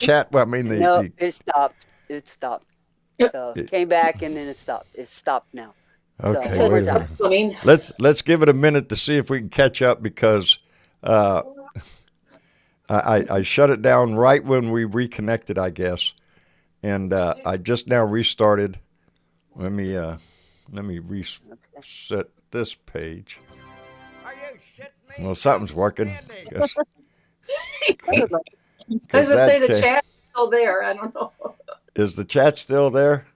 chat. Well, I mean No, the it stopped. It stopped. So came back and then it stopped. It's stopped now. So okay. one more Wait a time. minute. I mean, Let's give it a minute to see if we can catch up because uh, I shut it down right when we reconnected, I guess, and I just now restarted. Let me reset this page. Are you shitting me? Well, something's working. Cause, I was 'cause gonna say that the chat's still there. I don't know, is the chat still there?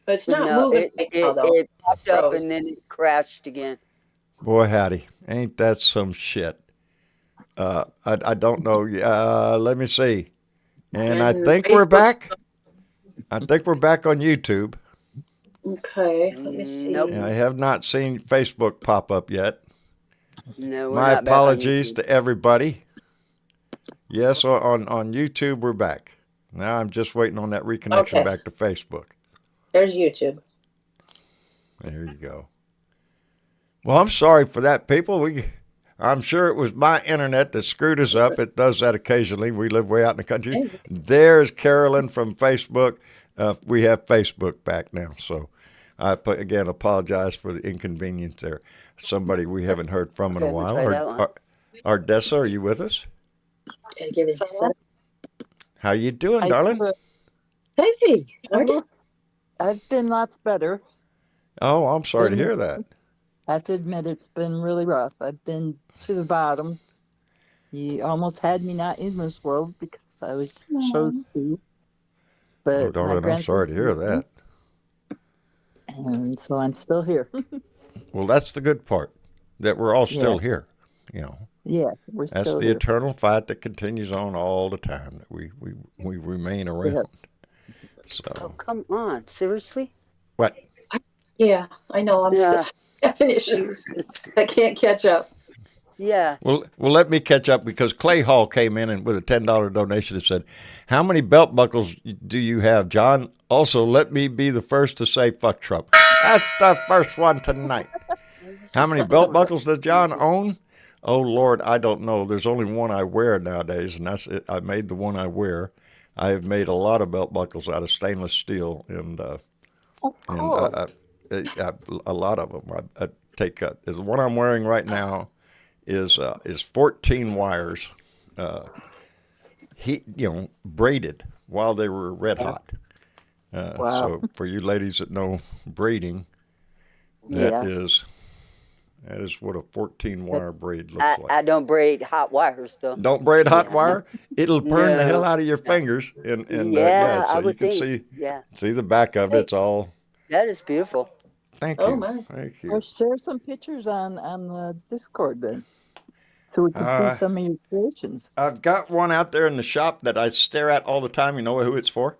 but it's not No, moving right now though. it popped up Froze. and then it crashed again. Boy, howdy, ain't that some shit? I don't know. Let me see. And I And think we're Facebook. back. I think we're back on YouTube. Okay, let me Nope. see. I have not seen Facebook pop up yet. No, we're My not back on apologies YouTube. to everybody. Yes, on YouTube we're back. Now I'm just waiting on that reconnection Okay, back to Facebook. there's YouTube. There you go. Well, I'm sorry for that, people. I'm sure it was my internet that screwed us up. It does that occasionally. We live way out in the country. There's Carolyn from Facebook. We have Facebook back now, so I again apologize for the inconvenience there. Somebody we haven't heard from in a Okay, we'll while. try that one. Ardessa, are you with us? Gotta give it a So sec. How you doing, I darling? Hey, I've been lots better. Oh, I'm sorry to Been, hear that. I have to admit, it's been really rough. I've been to the bottom. You almost had me not in this world because I was chose to. Oh, But my darling, I'm sorry grandson's to hear with me, that. and so I'm still here. Well, that's the good part, that we're all Yeah, still here. You know, yeah, we're that's still the here. eternal fight that continues on all the time. That we remain Yeah. around. Oh, So come on. Seriously? what? yeah, I know. I'm still Yeah. having issues. I can't catch up. Yeah. Well, let me catch up because Clay Hall came in and with a $10 donation and said, "How many belt buckles do you have, John? Also, let me be the first to say fuck Trump." That's the first one tonight. How many belt buckles does John own? Oh Lord, I don't know. There's only one I wear nowadays, and that's it. I made the one I wear. I have made a lot of belt buckles out of stainless steel, and Oh, and cool. a lot of them. I take the one I'm wearing right now is 14 wires, braided while they were red hot. Wow. So for you ladies that know braiding, that Yeah. is what a 14 wire That's braid looks I like. don't braid hot wires though. Don't braid hot Yeah. wire; it'll burn the hell No. out of your fingers. And yeah, Yeah, I so you would can think. see Yeah. the back of it. Hey, It's all. That is beautiful. Thank oh you, my. thank Or you. share some pictures on the Discord then, so we can see Uh, some of your creations. I've got one out there in the shop that I stare at all the time. You know who it's for?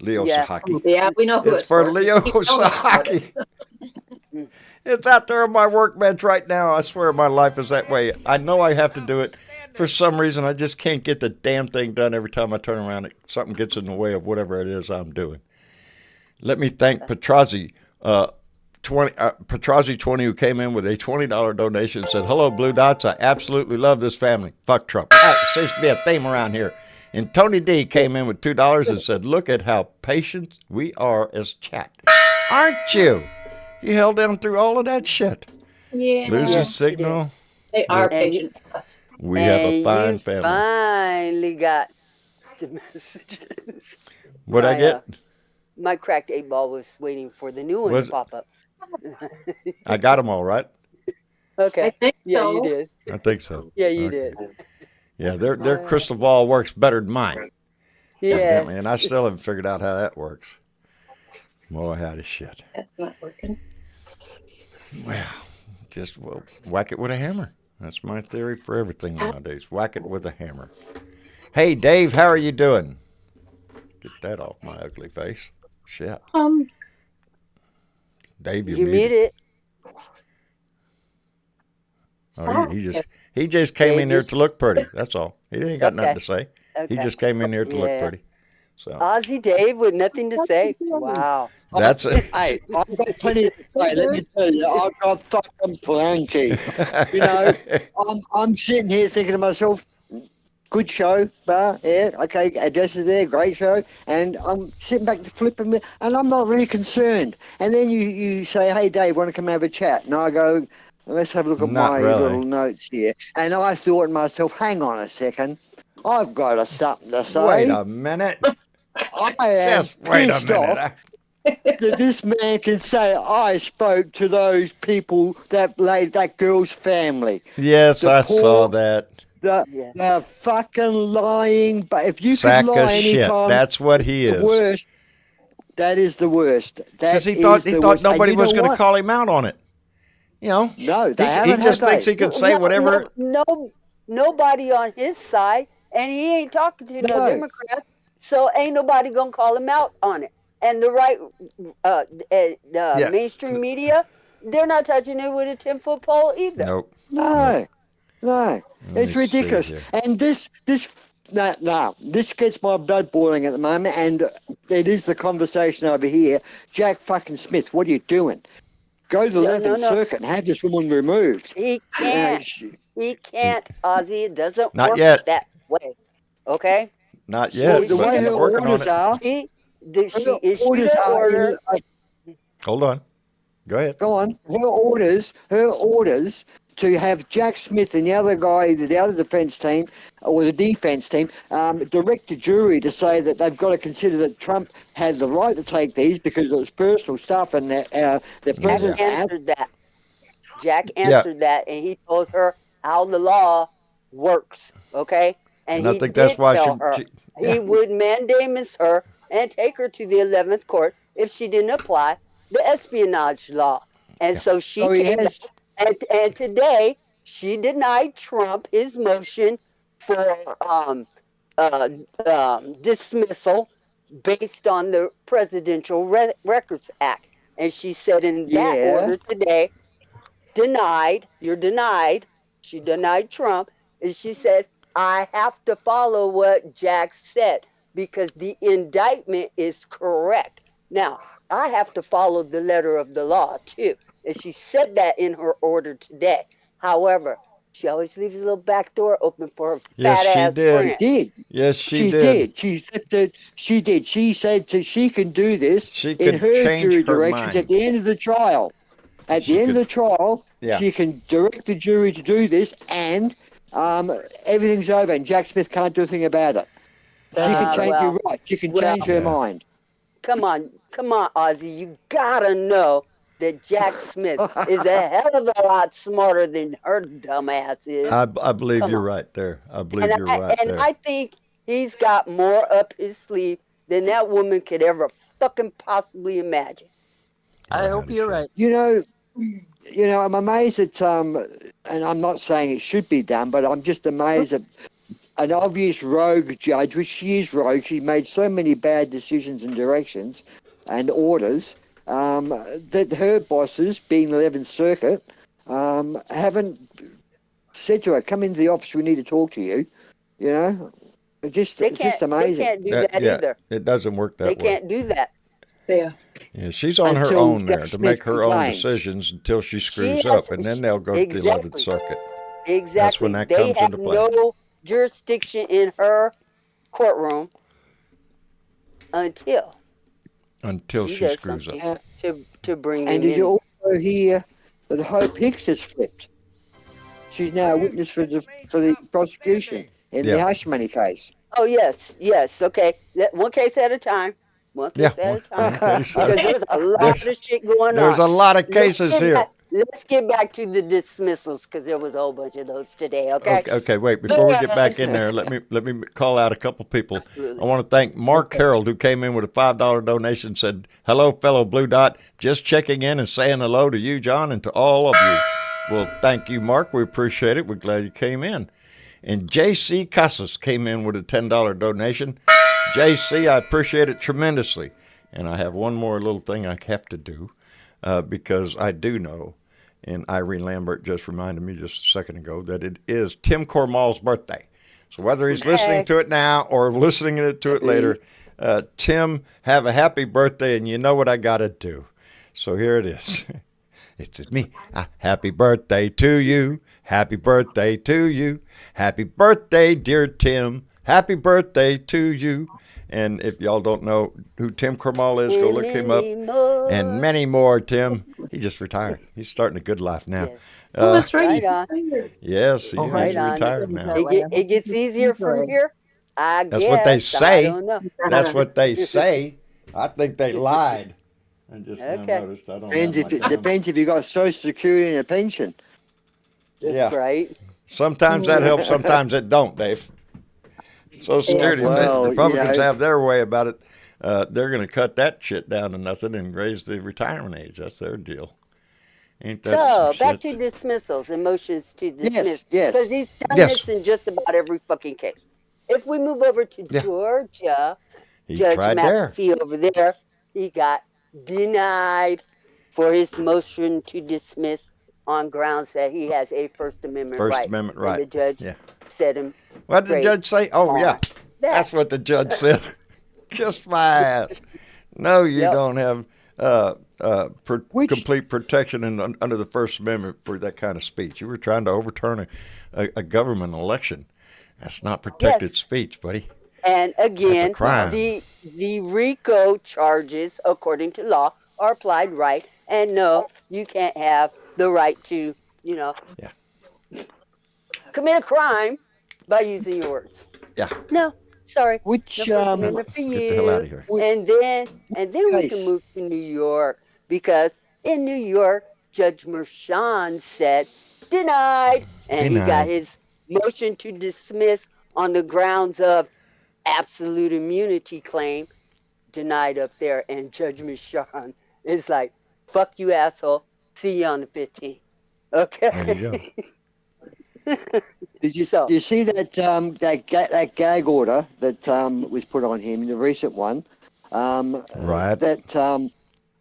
Leo Yeah. Sahaki. Yeah, we know who It's it's for for. Leo Keep telling us about it. Sahaki. It's out there on my workbench right now. I swear my life is that way. I know I have to do it. For some reason, I just can't get the damn thing done every time I turn around. Something gets in the way of whatever it is I'm doing. Let me thank Petrazi, 20, who came in with a $20 donation and said, "Hello, Blue Dots. I absolutely love this family. Fuck Trump." That seems to be a theme around here. And Tony D came in with $2 and said, "Look at how patient we are as chat. Aren't you? You held them through all of that shit. Yeah, Losing Yes, you did. signal. they are Look, And you patient with us. we have a and fine you family." finally got the messages. What'd I My get? my cracked 8 ball was waiting for the new one to Was pop up. I got them all right? I Okay. think Yeah, you so. did. I think so. Yeah, you Okay. did. Yeah, their crystal ball works better than mine, Yes. evidently, and I still haven't figured out how that works. Boy, howdy shit. That's not working. Well, just whack it with a hammer. That's my theory for everything nowadays. Whack it with a hammer. Hey, Dave, how are you doing? Get that off my ugly face. Shit. Dave, you're You muted. muted. Oh, he just came Dave in here just to look pretty. That's all. He ain't got nothing okay. to say. He Okay. just came in here to look Yeah. pretty. So Aussie Dave with nothing to That's say. the Wow. that's it. Hey, I've got plenty to say. Let me tell you, I've got fucking plenty. You know, I'm sitting here thinking to myself, good show, bar, yeah, okay, addresses there, great show, and I'm sitting back flipping me, and I'm not really concerned. And then you say, hey, Dave, want to come have a chat? And I go, let's have a look at Not my really. little notes here. And I thought to myself, hang on a second, I've got something to say. Wait a minute. I am Just wait a pissed minute. off that this man can say I spoke to those people, that girl's family. Yes, The I poor- saw that. Yeah. The fucking lying, but if you Sack could of lie shit. anytime, That's what he the is. worst. That is the worst. Because That he thought is the he thought worst. And nobody you was know going to what? call him out on it. You know, No, they he haven't. just have thinks they? he can say whatever. Nobody on his side, and he ain't talking to no No. Democrats, so ain't nobody gonna call him out on it. And the right, Yeah. mainstream media, they're not touching it with a 10-foot pole either. Nope. No, no. me It's see ridiculous. here. And this gets my blood boiling at the moment, and it is the conversation over here. Jack fucking Smith, what are you doing? Go to the No, 11th no. Circuit and have this woman removed. He can't. He can't, Ozzy. It doesn't Not work yet. that way. Okay? Not Well, yet. the but way they're her working on orders it. are, She her issued orders an are order. Hold on. Go ahead. Go on. Her orders to have Jack Smith and the other guy, the other defence team, or the defence team, direct the jury to say that they've got to consider that Trump has the right to take these because it was personal stuff and the Jack president's answered that. Jack answered that, and he told her how the law works. Okay? And he I think that's did why tell her he would mandamus her and take her to the 11th court if she didn't apply the espionage law. And so she So he came has. back, and today she denied Trump his motion for dismissal based on the Presidential Records Act. And she said in that Yeah. order today, you're denied. She denied Trump, and she says, I have to follow what Jack said because the indictment is correct. Now, I have to follow the letter of the law too. And she said that in her order today. However, she always leaves a little back door open for her Yes, fat she ass did. friend. Did. Yes, she did. She said that she did. She said that she can do this She in could her change jury her directions mind. at the end of the trial. At She the end could- of the trial, Yeah. she can direct the jury to do this, and everything's over, and Jack Smith can't do a thing about it. She can change. well, You're right. She can well, change her Yeah. mind. Come on, Ozzy. You gotta know that Jack Smith is a hell of a lot smarter than her dumbass is. I believe Come you're on. right there. I believe you're right there. I think he's got more up his sleeve than that woman could ever fucking possibly imagine. I hope you're right. You know, I'm amazed at and I'm not saying it should be done, but I'm just amazed at an obvious rogue judge, which she is rogue. She made so many bad decisions and directions and orders that her bosses, being the 11th Circuit, haven't said to her, "Come into the office. We need to talk to you." You know, it's just amazing. They can't do that either. It doesn't work that They way. can't do that. Yeah. Yeah, she's on her Until own there Jack to make Smith her own complains. decisions until she screws has- up, and then they'll go to the 11th Exactly. Circuit. Exactly. That's when that they comes have into play. no jurisdiction in her courtroom until She does screws up. something to bring And him did in. you also hear that Hope Hicks has flipped? She's now a witness for the prosecution in the Yeah. hush money case. Oh yes. Okay, one case at a time. One case Yeah, at a time. one case at a Because there's a lot There's- of shit going on. There's a lot of cases here. Let's get back to the dismissals because there was a whole bunch of those today. Okay. Okay, wait. Before we get back in there, let me call out a couple people. I want to thank Mark Harold, who came in with a $5 donation and said, "Hello, fellow Blue Dot. Just checking in and saying hello to you, John, and to all of you." Well, thank you, Mark. We appreciate it. We're glad you came in. And J.C. Casas came in with a $10 donation. J.C., I appreciate it tremendously. And I have one more little thing I have to do because I do know, and Irene Lambert just reminded me just a second ago, that it is Tim Cormall's birthday. So whether he's listening to it now or listening to it later, Tim, have a happy birthday, and you know what I got to do. So here it is. It's just me. Happy birthday to you. Happy birthday to you. Happy birthday, dear Tim. Happy birthday to you. And if y'all don't know who Tim Kermall is, go look him up. And many more, Tim. He just retired. He's starting a good life now. Yes. Oh, that's right. Right he's on. retired. Yes, he Oh, is. Right He's on. retired now. It gets easier from here. I That's what they guess. I say. don't know. That's what they say. I think they lied. I just now Okay. noticed I don't Depends have if my it camera. depends if you got Social Security and a pension. That's Yeah. right. Sometimes that helps, sometimes it don't, Dave. Social Security, Well, the Republicans you know, have their way about it. They're going to cut that shit down to nothing and raise the retirement age. That's their deal. Ain't that So some back shit? to dismissals and motions to dismiss. yes. Because he's done Yes. this in just about every fucking case. If we move over to Yeah. Georgia, He Judge tried there. McAfee over there, he got denied for his motion to dismiss on grounds that he has a First Amendment First right. Amendment And the right. judge Yeah. set him What did the straight judge say? Oh, yeah. on that. That's what the judge said. Kiss my ass. No, you Yep. don't have complete protection under the First Amendment for that kind of speech. You were trying to overturn a government election. That's not protected Yes. speech, buddy. And again, crime. the RICO charges, according to law, are applied right. And no, you can't have the right to, Yeah. commit a crime by using your words. Yeah. No, sorry. Which No First Amendment for Get the hell out of you. here. And then we can case? move to New York, because in New York, Judge Merchan said denied, and he got Denied. his motion to dismiss on the grounds of absolute immunity claim denied up there. And Judge Merchan is like, "Fuck you, asshole. See you on the 15th." Okay. There you go. Did you So- you see that gag order that was put on him in the recent one? Right. That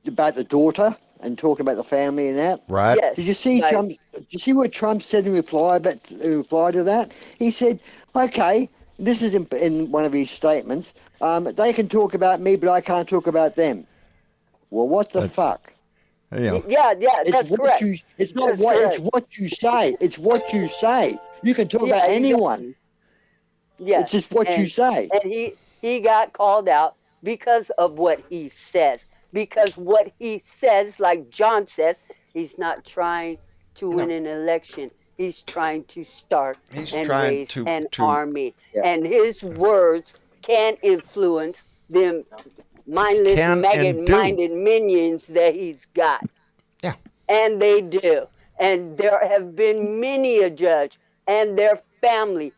about the daughter and talking about the family and that. Right. Yes. Did you see right. Trump? Did you see what Trump said in reply to that? He said, "Okay, this is in one of his statements. They can talk about me, but I can't talk about them." Well, what the That's- fuck? You know, Yeah, It's that's what correct. you. It's not That's what. correct. It's what you say. It's what you say. You can talk Yeah, about exactly. anyone. Yes. It's just what you And- say. And he got called out because of what he says. Because what he says, like John says, he's not trying to win an election. He's trying to start He's and trying raise to- an to- army. Yeah. And his words can influence them mindless, Can and maggot-minded minions that he's got. Yeah. And they do. And there have been many a judge and their family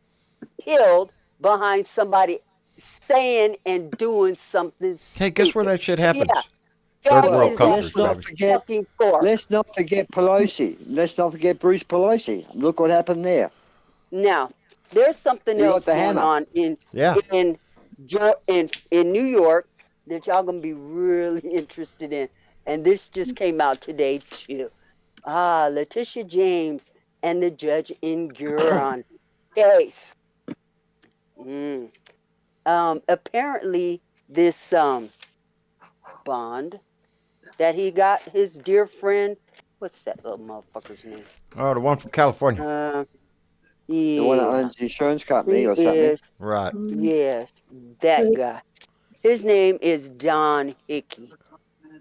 killed behind somebody saying and doing something hey, guess where stupid. that shit happens? Yeah. Third God world is countries, Let's not baby. forget. fucking for. Let's not forget Pelosi. Let's not forget Bruce Pelosi. Look what happened there. Now, there's something You got else the going hammer. on Yeah. in New York that y'all gonna be really interested in, and this just came out today too. Letitia James and the judge in Guron case. Apparently, this bond that he got his dear friend. What's that little motherfucker's name? Oh, the one from California. The one that Yeah. owns the insurance company He or something. is, Right. yes, that guy. His name is Don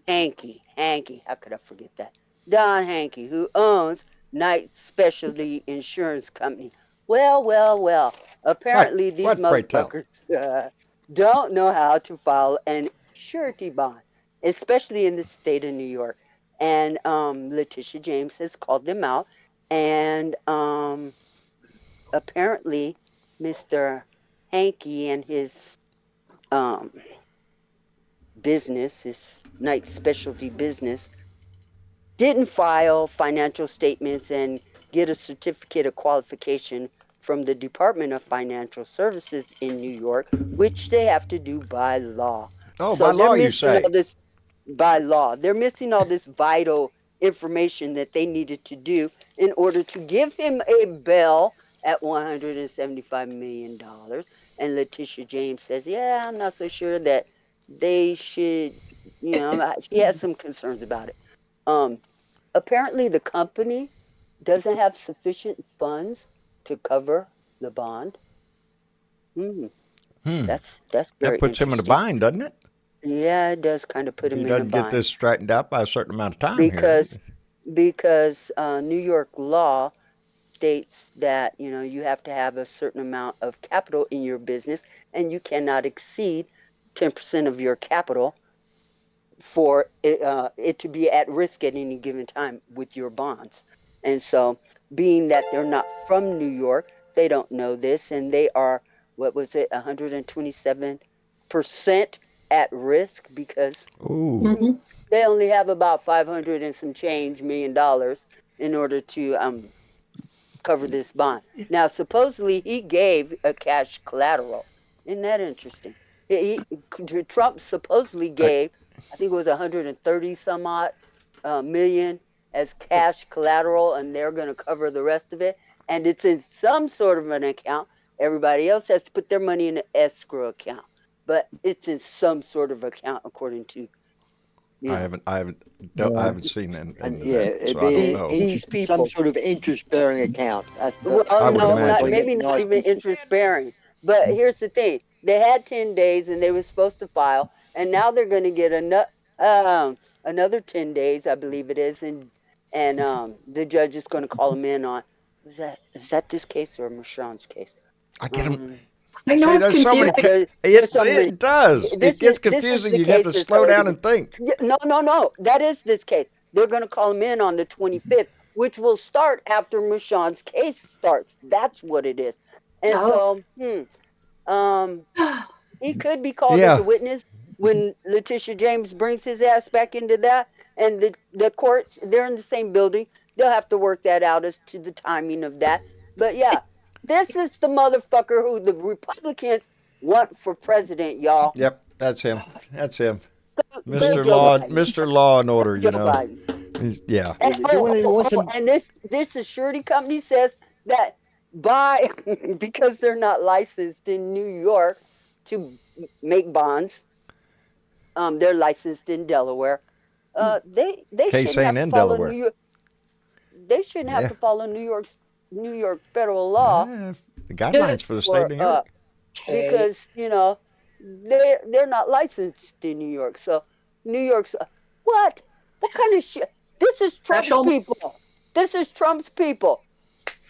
Hankey, how could I forget that? Don Hankey, who owns Knight Specialty Insurance Company. Well. Apparently these What, pray tell? motherfuckers don't know how to file an surety bond, especially in the state of New York. And Letitia James has called them out, and apparently Mr. Hankey and his business, his Knight Specialty business, didn't file financial statements and get a certificate of qualification from the Department of Financial Services in New York, which they have to do by law. Oh, So by law, they're you missing say? all this by law. They're missing all this vital information that they needed to do in order to give him a bail at $175 million. And Letitia James says, yeah, I'm not so sure that they should, she has some concerns about it. apparently the company doesn't have sufficient funds to cover the bond. That's very That puts him in a interesting. bind, doesn't it? Yeah, it does kind of put If he him in a doesn't get bind this straightened out by a certain amount of time here. because New York law states that you have to have a certain amount of capital in your business, and you cannot exceed 10% of your capital for it to be at risk at any given time with your bonds. And so, being that they're not from New York, they don't know this, and they are, what was it, 127% at risk because Ooh. they only have about 500 and some change $1 million in order to cover this bond. Now, supposedly he gave a cash collateral. Isn't that interesting? Trump supposedly gave, I think it was 130 some odd million as cash collateral, and they're going to cover the rest of it. And it's in some sort of an account. Everybody else has to put their money in an escrow account, but it's in some sort of account according to. I haven't seen any And of yeah, that, it'd so be I don't an know. These people. some sort of interest-bearing account. That's Well, I would no, imagine. maybe not even interest bearing. But here's the thing: they had 10 days, and they were supposed to file, and now they're going to get another 10 days, I believe it is, and the judge is going to call them in on. Is that this case or Michonne's case? I get him. I know See, it's there's so many. confusing. It does. This It gets is the confusing. You have to cases, slow so down and think. Yeah, no. That is this case. They're going to call him in on the 25th, which will start after Michonne's case starts. That's what it is. And he could be called as a witness when Letitia James brings his ass back into that. And the court, they're in the same building. They'll have to work that out as to the timing of that. But yeah, this is the motherfucker who the Republicans want for president, y'all. Yep, that's him. That's him. Joe Mr. Law and Order, Joe Biden. Yeah. And this surety company says that because they're not licensed in New York to make bonds, they're licensed in Delaware. They Case shouldn't ain't have in to follow Delaware. New York. They shouldn't have to follow New York federal law. The guidelines for the state of New York. Because they're not licensed in New York. So New York's what kind of shit? This is Trump's people. This is Trump's people.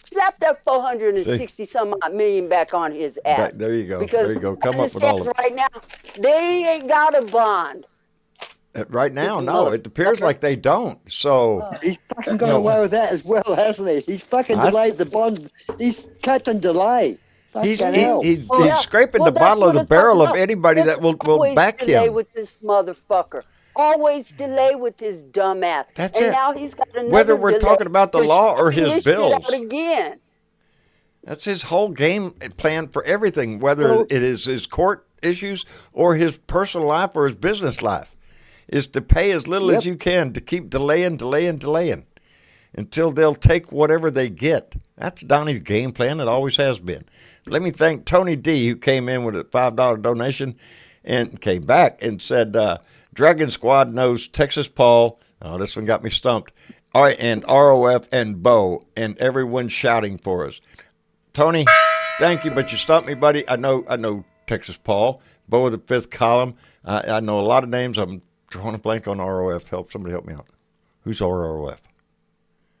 Slap that 460 some odd million back on his ass. There you go. Because There you go. Come up with all of it. right now, they ain't got a bond. Right now, no. It appears like they don't. So he's fucking got away with that as well, hasn't he? He's fucking delayed the bond. He's cut and delay. He's scraping the bottom of the barrel of anybody that will back delay him. with this motherfucker. Always delay with his dumb ass. That's and it. Now he's got another Whether we're delay talking about the for law or his shit bills. out again. That's his whole game plan for everything, whether it is his court issues or his personal life or his business life, is to pay as little as you can to keep delaying until they'll take whatever they get. That's Donnie's game plan. It always has been. Let me thank Tony D, who came in with a $5 donation and came back and said, Dragon Squad knows Texas Paul. Oh, this one got me stumped. All right, and ROF and Bo, and everyone's shouting for us. Tony, thank you, but you stumped me, buddy. I know Texas Paul, Bo of the Fifth Column. I know a lot of names. I'm drawing a blank on ROF. Somebody help me out. Who's ROF?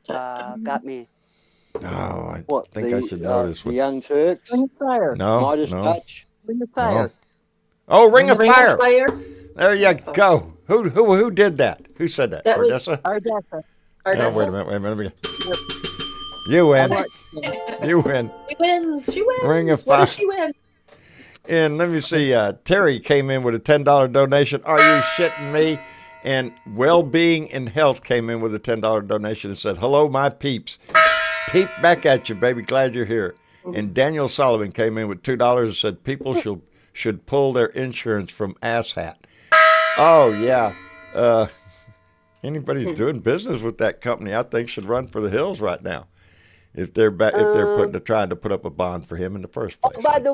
Got me. No, I think I should know this the one. Young Turks. Ring of Fire. No, Midas no. Touch. Ring of Fire. No. Oh, Ring of Fire. Fire. There you go. Who did that? Who said that? That was- Odessa? Ardessa. No, wait a minute. You win. You win. She wins. She wins. Ring of What Fire. does she win? And let me see. Terry came in with a $10 donation. Are you shitting me? And Wellbeing and Health came in with a $10 donation and said, hello, my peeps. Peep back at you, baby. Glad you're here. And Daniel Sullivan came in with $2 and said, people should pull their insurance from asshat. Oh, yeah. Anybody who's doing business with that company, I think, should run for the hills right now. If they're trying to put up a bond for him in the first place. Oh, by the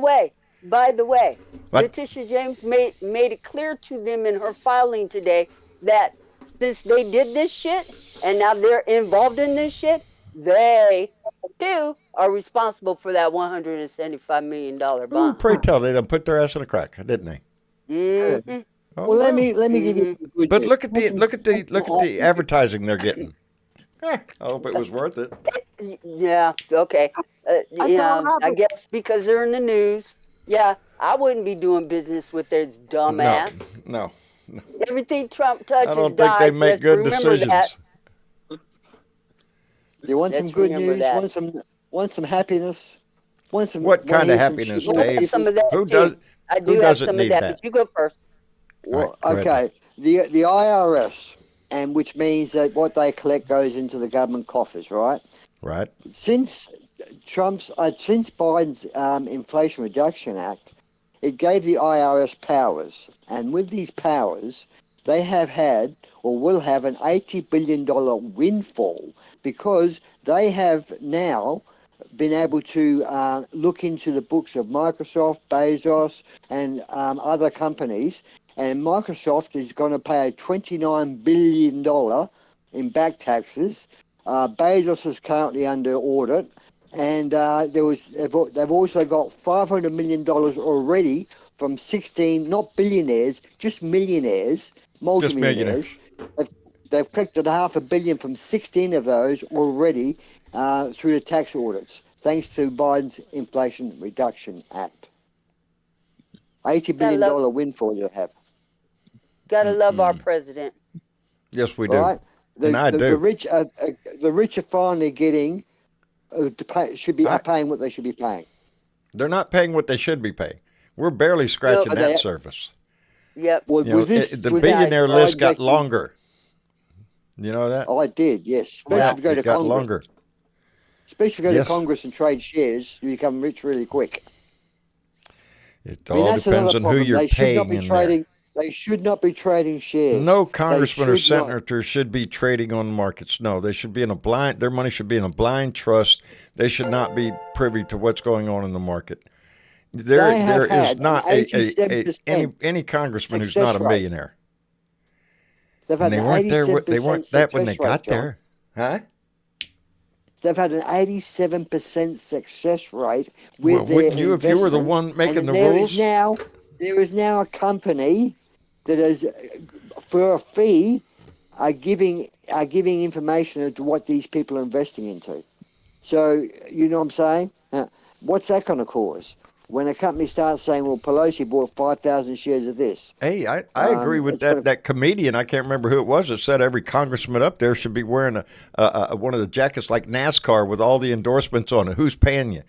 way, Letitia James made it clear to them in her filing today that since they did this shit and now they're involved in this shit, they too are responsible for that $175 million Ooh, bond. pray tell, they done put their ass in a crack, didn't they? Mm-hmm. Oh, Well, let well. me give you the good But news. look at the advertising they're getting. I hope it was worth it. Yeah, okay. I saw I Robert. guess because they're in the news. Yeah, I wouldn't be doing business with this No, dumbass. no. Everything Trump I touches don't think they dies. make Let's good remember decisions. that. You want some Let's good remember news? that. Want some happiness? What Want kind to of hear some happiness, shit? I have Dave? some of that Who too. does? I Who do have doesn't some of need that, that? but you go first. Well, All right, go ahead, okay. The IRS, and which means that what they collect goes into the government coffers, right? Right. Since since Biden's Inflation Reduction Act, it gave the IRS powers, and with these powers, they have had or will have an $80 billion windfall because they have now been able to look into the books of Microsoft, Bezos, and other companies. And Microsoft is going to pay a $29 billion in back taxes. Bezos is currently under audit. And they've also got $500 million already from 16, not billionaires, just millionaires, multimillionaires. They've collected $500 million from 16 of those already through the tax audits, thanks to Biden's Inflation Reduction Act. $80 billion windfall you have. Gotta love our president. Yes, we do. Right? And I do. The rich are finally getting, are paying what they should be paying. They're not paying what they should be paying. We're barely scratching that surface. Yep. Well, You know, the billionaire list got longer. You know that? Oh, I did, yes. Especially Yeah, if you go to it got Congress. longer. Especially if you go Yes. to Congress and trade shares, you become rich really quick. It I mean, all that's depends another on who problem. you're They should not paying be in trading. They should not be trading there. shares. No congressman or should not. senator should be trading on markets. No, they should be in a blind. Their money should be in a blind trust. They should not be privy to what's going on in the market. There have is had not an 87% any congressman who's success not a rate. millionaire. They've And had they an weren't there. 87% They weren't that when they success rate, got John. there, huh? They've had an 87% success rate Well, with their wouldn't you if you were the investments, one making and the there rules? is now a company that is, for a fee, are giving information as to what these people are investing into. So you know what I'm saying? What's that going to cause? When a company starts saying, "Well, Pelosi bought 5,000 shares of this," Hey, I agree with that comedian. I can't remember who it was that said every congressman up there should be wearing one of the jackets like NASCAR with all the endorsements on it. Who's paying you?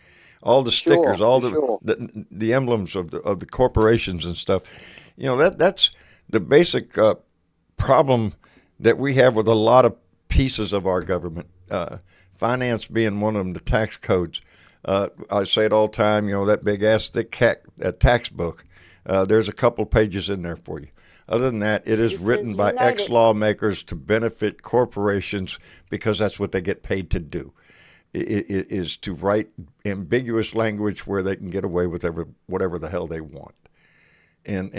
All the stickers, Sure, all sure. the emblems of the corporations and stuff. You know that's the basic problem that we have with a lot of pieces of our government. Finance being one of them, the tax codes. I say it all the time, you know, that big ass thick tax book. There's a couple pages in there for you. Other than that, it is written by ex-lawmakers to benefit corporations because that's what they get paid to do. It is to write ambiguous language where they can get away with whatever the hell they want. And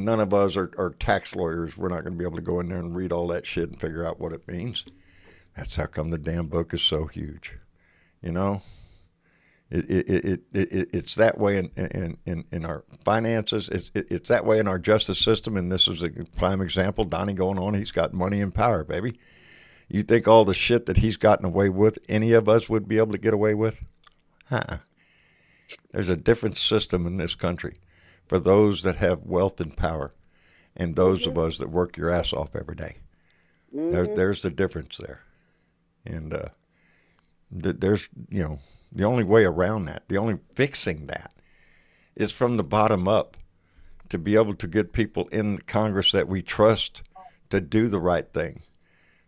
none of us are tax lawyers. We're not going to be able to go in there and read all that shit and figure out what it means. That's how come the damn book is so huge, you know. It's that way in our finances. It's that way in our justice system. And this is a prime example. Donnie going on. He's got money and power, baby. You think all the shit that he's gotten away with, any of us would be able to get away with? There's a different system in this country for those that have wealth and power, and those of us that work your ass off every day. There's the difference there, and there's the only way around that, the only fixing that, is from the bottom up, to be able to get people in Congress that we trust to do the right thing.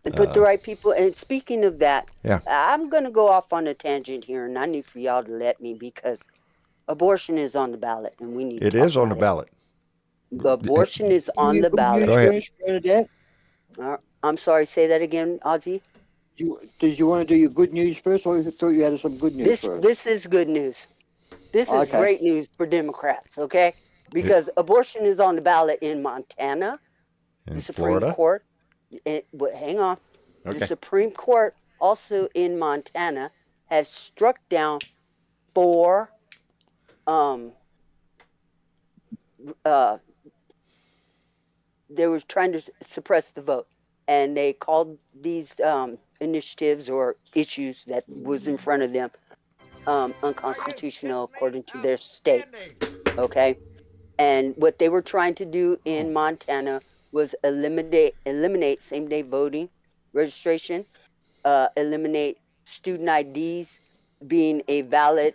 And put the right people. And speaking of that, Yeah. I'm going to go off on a tangent here, and I need for y'all to let me, because abortion is on the ballot, and we need to It talk is on the about it. ballot. The abortion is on the ballot. Go ahead. Bernadette? I'm sorry, say that again, Ozzy. Did you want to do your good news first, or you thought you had some good news first? This is good news. This is Okay. great news for Democrats, okay? Because abortion is on the ballot in Montana, In the Supreme Florida, Court, hang on. Okay. The Supreme Court also in Montana has struck down 4 they were trying to suppress the vote, and they called these initiatives or issues that was in front of them unconstitutional according to their state. Okay, and what they were trying to do in Montana was eliminate same-day voting registration, eliminate student IDs being a valid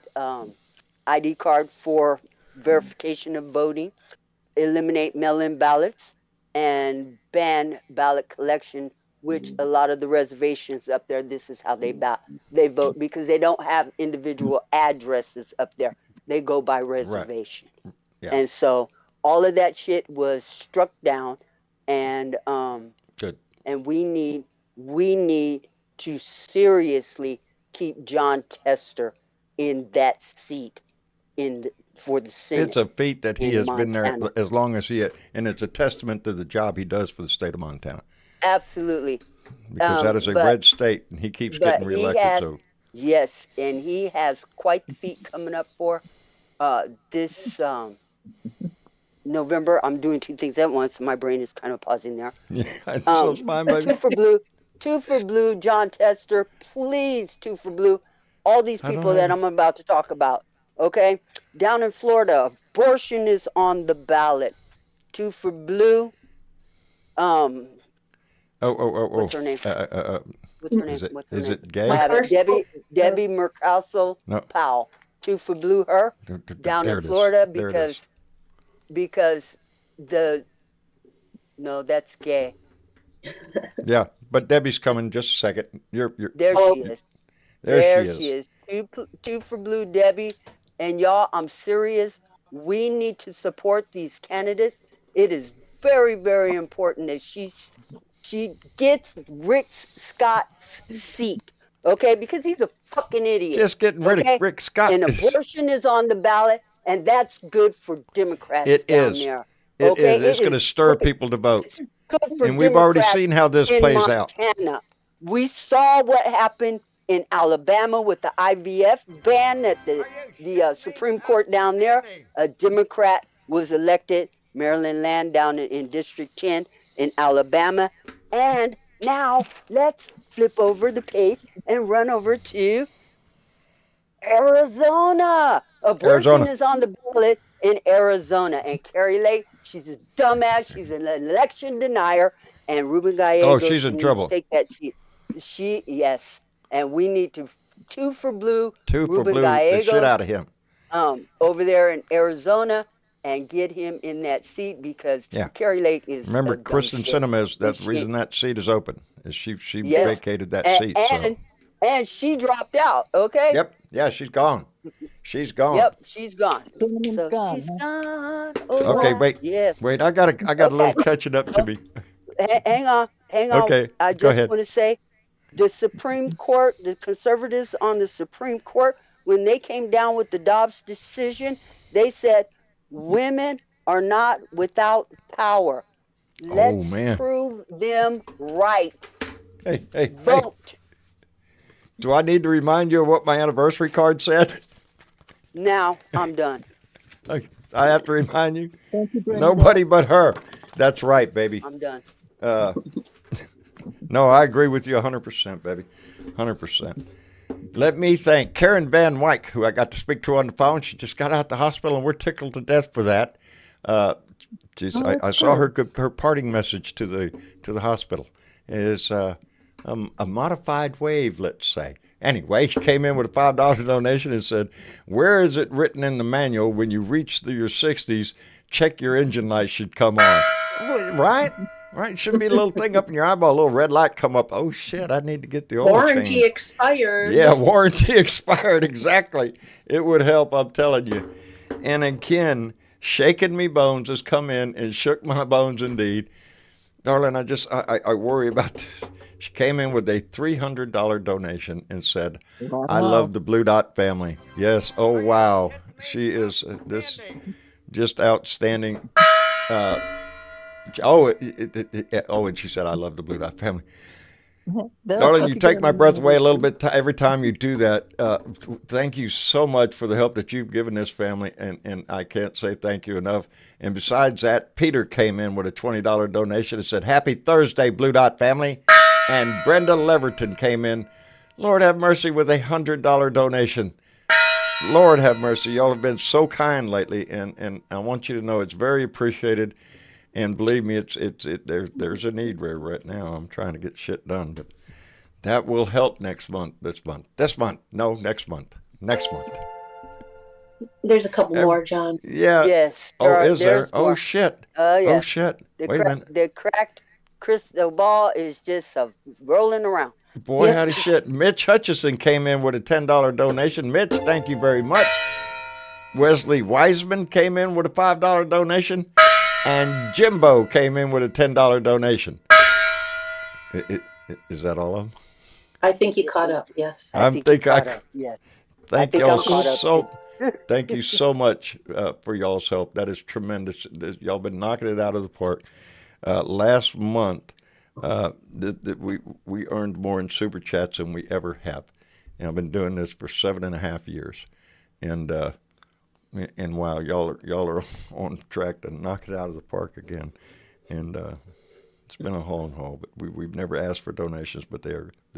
ID card for verification of voting, eliminate mail-in ballots, and ban ballot collection, which a lot of the reservations up there, this is how they vote, because they don't have individual addresses up there. They go by reservation. Right. Yeah. And so all of that shit was struck down, and Good. and we need to seriously keep John Tester in that seat for the Senate. It's a feat that he in has been there Montana. as long as he, and it's a testament to the job he does for the state of Montana. Absolutely. Because that is a but- red state, and he keeps but getting he reelected. has- So Yes, and he has quite the feat coming up for this November. I'm doing 2 things at once. My brain is kind of pausing there. yeah, so's mine, baby. 2 for blue. 2 for blue, John Tester. Please, 2 for blue. All these I don't people that have- I'm about to talk about. Okay? Down in Florida, abortion is on the ballot. 2 for blue. Oh. What's her name? What's her name? Is it What's her is name? it gay? I have it. Mercastle? Debbie Mercastle No. Powell. 2 for blue, her. Down There in it is. Florida There it is. because no, that's gay. Yeah, but Debbie's coming. Just a second. You're There Oh. she is. there. She is. 2 for blue, Debbie. And y'all, I'm serious. We need to support these candidates. It is very, very important that she gets Rick Scott's seat. Okay, because he's a fucking idiot. Just getting rid Okay? of Rick Scott. And is- abortion is on the ballot, and that's good for Democrats It down is. there. It Okay, is. It's it going to is stir good. people to vote. It's good for And we've already Democrats seen how this in plays out. Montana. We saw what happened in Alabama with the IVF ban at the Supreme Court down there. A Democrat was elected, Maryland Land down in District 10 in Alabama. And now let's flip over the page and run over to Arizona. Abortion Arizona. is on the ballot in Arizona. And Carrie Lake, she's a dumbass. She's an election denier. And Ruben Gallegos she's in needs trouble. to take that seat. Yes. And we need to 2 for blue. 2 for Ruben blue. The shit Gallegos, out of him. over there in Arizona, and get him in that seat because Yeah. Carrie Lake is. Remember, a dumb Kristen shit. Sinema is that's the She- reason that seat is open. Is she Yes. vacated that and, seat? So and she dropped out. Okay. yep, yeah, she's gone. She's gone. Yep, she's gone. Cinnamon's So gone. she's huh? gone. Oh, Okay, wait. Yes. Wait, I got a little catching up to me. Hang on. Okay, I go just ahead. want to say, the Supreme Court, the conservatives on the Supreme Court, when they came down with the Dobbs decision, they said women are not without power. Let's man. prove them right. Hey. Vote. Do I need to remind you of what my anniversary card said? Now I'm done. I have to remind you. Thank you, Brenda. Nobody but her. That's right, baby. I'm done. No, I agree with you 100%, baby. 100%. Let me thank Karen Van Wyck, who I got to speak to on the phone. She just got out the hospital, and we're tickled to death for that. I saw her parting message to the hospital is a modified wave, let's say. Anyway, she came in with a $5 donation and said, "Where is it written in the manual when you reach your 60s, check your engine light should come on?" Right? Right? Should be a little thing up in your eyeball, a little red light come up. Oh, shit, I need to get the oil Warranty changed. expired. Yeah, warranty expired. Exactly. It would help, I'm telling you. And again, shaking me bones has come in and shook my bones indeed. Darling, I worry about this. She came in with a $300 donation and said, "I love the Blue Dot family." Yes. Oh, wow. She is this just outstanding. Oh, and she said, I love the Blue Dot family. They'll Darling, fuck you you take good my in the breath away a little middle. bit every time you do that. Thank you so much for the help that you've given this family, and I can't say thank you enough. And besides that, Peter came in with a $20 donation and said, Happy Thursday, Blue Dot family. And Brenda Leverton came in, Lord have mercy, with a $100 donation. Lord have mercy. Y'all have been so kind lately, and I want you to know it's very appreciated. And believe me, there's a need right now. I'm trying to get shit done, but that will help next month. Next month. Next month. There's a couple Every- more, John. Yeah. Yes. Oh, is there? There's Oh more. shit. Oh Oh yes. shit. The Wait a minute. The cracked crystal ball is just rolling around. Boy, Yep. howdy shit. Mitch Hutchison came in with a $10 donation. Mitch, thank you very much. Wesley Wiseman came in with a $5 donation. And Jimbo came in with a $10 donation. Is that all of them? I think you caught up. Yes. I think you caught up. Yes. Thank think y'all I'm caught up, so. Thank you so much for y'all's help. That is tremendous. Y'all been knocking it out of the park. Last month, we earned more in super chats than we ever have, and I've been doing this for 7.5 years, and wow, y'all are on track to knock it out of the park again, and it's been a long haul. But we've never asked for donations, but they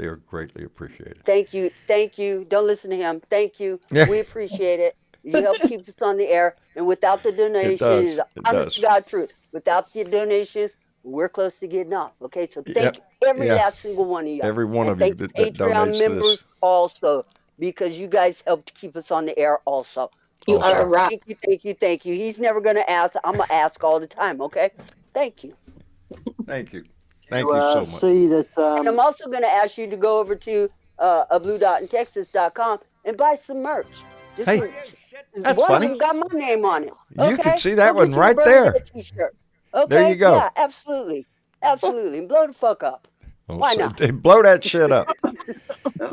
are greatly appreciated. Thank you. Don't listen to him. Thank you. Yeah. We appreciate it. You help keep us on the air. And without the donations, It honest does. to God truth, without the donations, we're close to getting off. Okay, so thank Yep. every Yeah. last single one of y'all. Every one and of you thank that Patreon donates members to this. also, because you guys helped keep us on the air also. You Also. are a rock. Thank you. He's never going to ask. I'm going to ask all the time, okay? Thank you. Thank you. Thank you so much. See that. And I'm also going to ask you to go over to bluedotintexas.com and buy some merch. Just Hey, some, that's one funny. of them got my name on it. You Okay? can see that Go one get you a right Brother there. Dead T-shirt. Okay? There you go. Yeah, absolutely. Absolutely. And blow the fuck up. Why not? Blow that shit up. Yes.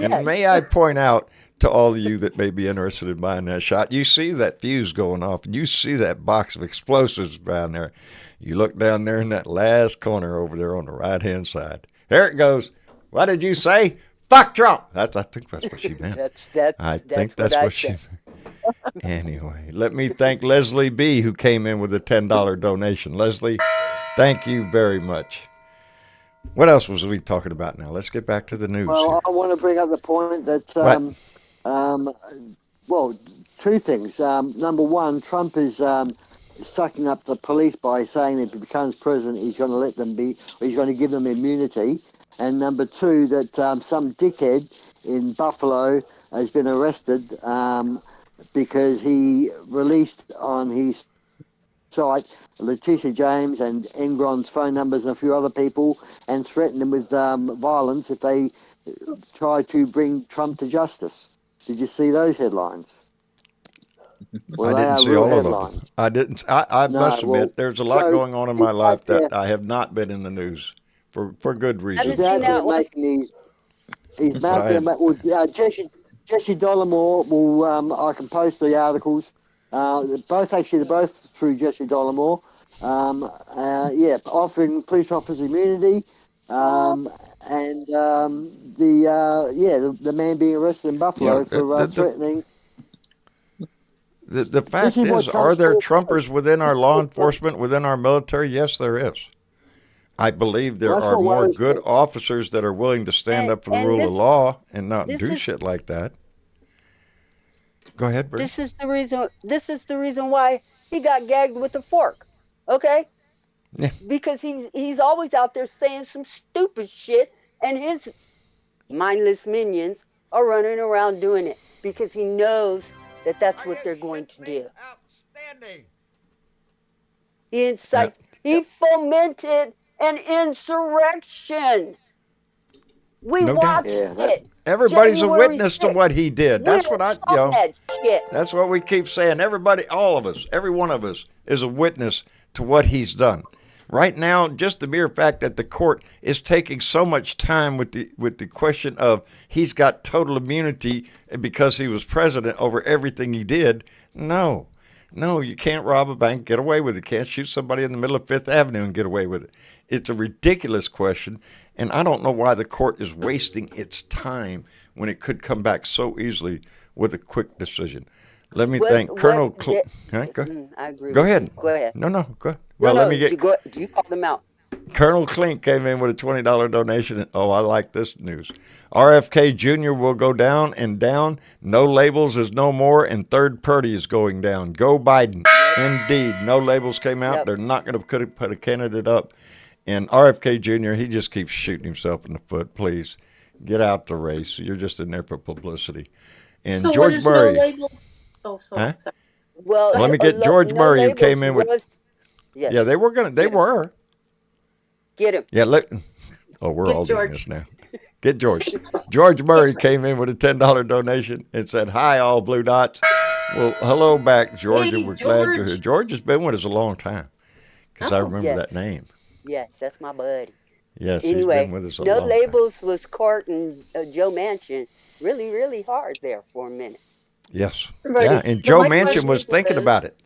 And may I point out to all of you that may be interested in buying that shot, you see that fuse going off, and you see that box of explosives down there. You look down there in that last corner over there on the right-hand side. There it goes. What did you say? Fuck Trump. I think that's what she meant. I think that's what she meant. Anyway, let me thank Leslie B., who came in with a $10 donation. Leslie, thank you very much. What else was we talking about now? Let's get back to the news Well, here. I want to bring up the point that, well, two things. Number one, Trump is sucking up the police by saying if he becomes president, he's going to let them be, or he's going to give them immunity. And number two, that some dickhead in Buffalo has been arrested because he released on his site Letitia James and Engron's phone numbers and a few other people, and threatened them with violence if they try to bring Trump to justice. Did you see those headlines? Well, I they didn't are see real all of headlines. them. I didn't. I No, must well, admit, there's a lot so going on in my he's life out there- that I have not been in the news for good reasons. He's out seen there that one. making these. He's But out I there. am- Well, Jesse Dollamore will. I can post the articles. They're both through Jesse Dollamore. Offering police officers immunity, and the man being arrested in Buffalo Yeah, for threatening. The fact is what is, are Trump's there for. Trumpers within our law enforcement, within our military? Yes, there is. I believe there That's are what more worries good me. officers that are willing to stand And- up for the and rule of this- law and not this do is- shit like that. Go ahead, Bruce. This is the reason why he got gagged with a fork. Okay? Yeah. Because he's always out there saying some stupid shit, and his mindless minions are running around doing it because he knows that that's what they're going to do. Outstanding. He fomented an insurrection. We No doubt. watched Yeah, it. Everybody's January a witness to 6th. what he did. That's We what I, saw that shit. that's what we keep saying. Everybody, all of us, every one of us is a witness to what he's done. Right now, just the mere fact that the court is taking so much time with the question of he's got total immunity because he was president over everything he did. No, No, you can't rob a bank, get away with it. Can't shoot somebody in the middle of Fifth Avenue and get away with it. It's a ridiculous question, and I don't know why the court is wasting its time when it could come back so easily with a quick decision. Let me thank Colonel. Huh? I agree. Go with ahead. you. Go ahead. No, go. Well, No, let me get. You call them out. Colonel Klink came in with a $20 donation. Oh, I like this news. RFK Jr. will go down and down. No labels is no more, and third party is going down. Go Biden. Indeed. No labels came out. Yep. They're not going to put a candidate up. And RFK Jr., he just keeps shooting himself in the foot. Please, get out the race. You're just in there for publicity. And So George what is Murray. No label? Oh, sorry. Huh? sorry. Well, Let me get George Murray, who came in with. Yes. Yeah, they were. Get him. Yeah, we're Get all George. doing this now. Get George. George Murray came in with a $10 donation and said, "Hi, all blue dots." Well, hello back, Georgia. Hey, We're glad you're here. George. George has been with us a long time because I Oh. remember Yes. that name. Yes, that's my buddy. Yes, Anyway, he's been with us a No long Labels was courting Joe Manchin really, really hard there for a minute. time. Yes. Right. Yeah, and But Joe my Manchin question was thinking is- about it.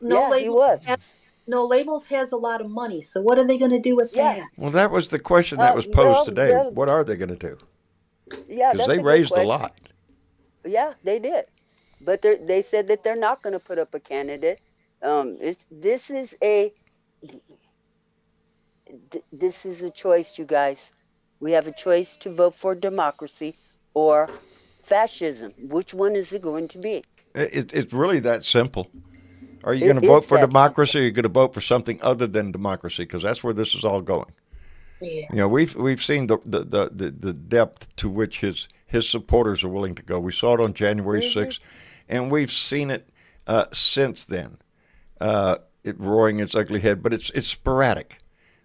No Yeah, he labels. was. No labels has a lot of money. So what are they going to do with Yeah. that? Well, that was the question that was posed well, today. yeah. What are they going to do? Yeah, Because that's they a good raised a question. lot. Yeah, they did, but they said that they're not going to put up a candidate. This is a choice, you guys. We have a choice to vote for democracy or fascism. Which one is it going to be? It's really that simple. Are you It going to vote is for that democracy or are you going to vote for something other than democracy? Because that's where this is all going. Yeah. You know, we've seen the depth to which his supporters are willing to go. We saw it on January 6th, and we've seen it since then, it roaring its ugly head. But it's sporadic.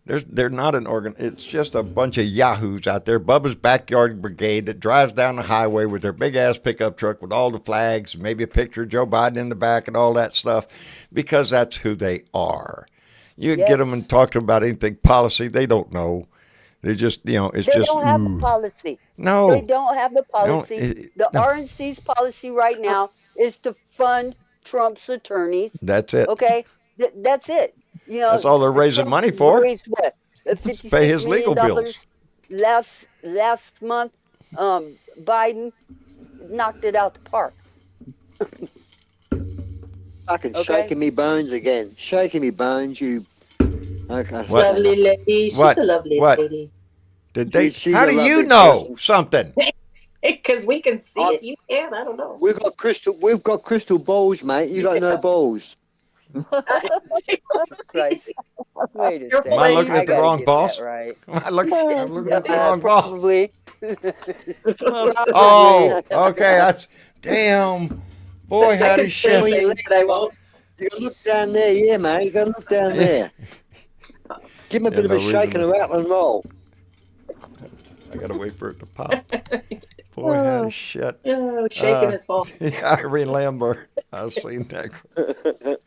They're not an organ. It's just a bunch of yahoos out there. Bubba's Backyard Brigade that drives down the highway with their big ass pickup truck with all the flags, maybe a picture of Joe Biden in the back and all that stuff, because that's who they are. You Yes. get them and talk to them about anything policy, they don't know. They just, it's They just don't have a policy. no. They don't have the policy. The no. RNC's policy right now is to fund Trump's attorneys. That's it. Okay, that's it. That's all they're raising Trump money for. raised what? Let's pay his legal bills. Last month, Biden knocked it out the park. Fucking Okay. shaking me bones again. Shaking me bones, you. Okay. What? Lovely lady. She's What? a lovely What? lady. Did they? She's How a do you lovely know person. something? Because we can see I- it. You can. I don't know. We've got crystal balls, mate. You got no balls. Christ. Wait a You're second. Am I looking I at the gotta wrong get boss? that right. I'm looking at the wrong boss. Probably. Oh, okay. That's damn. Boy, how do you Say shit? things that I won't. You got to look down there, yeah, mate. You got to look down there. Give him a Yeah, bit of no a shake and a reason. rattle and roll. I gotta wait for it to pop. Boy, how do shit. Oh, shaking his ball. Irene Lambert. I've seen that.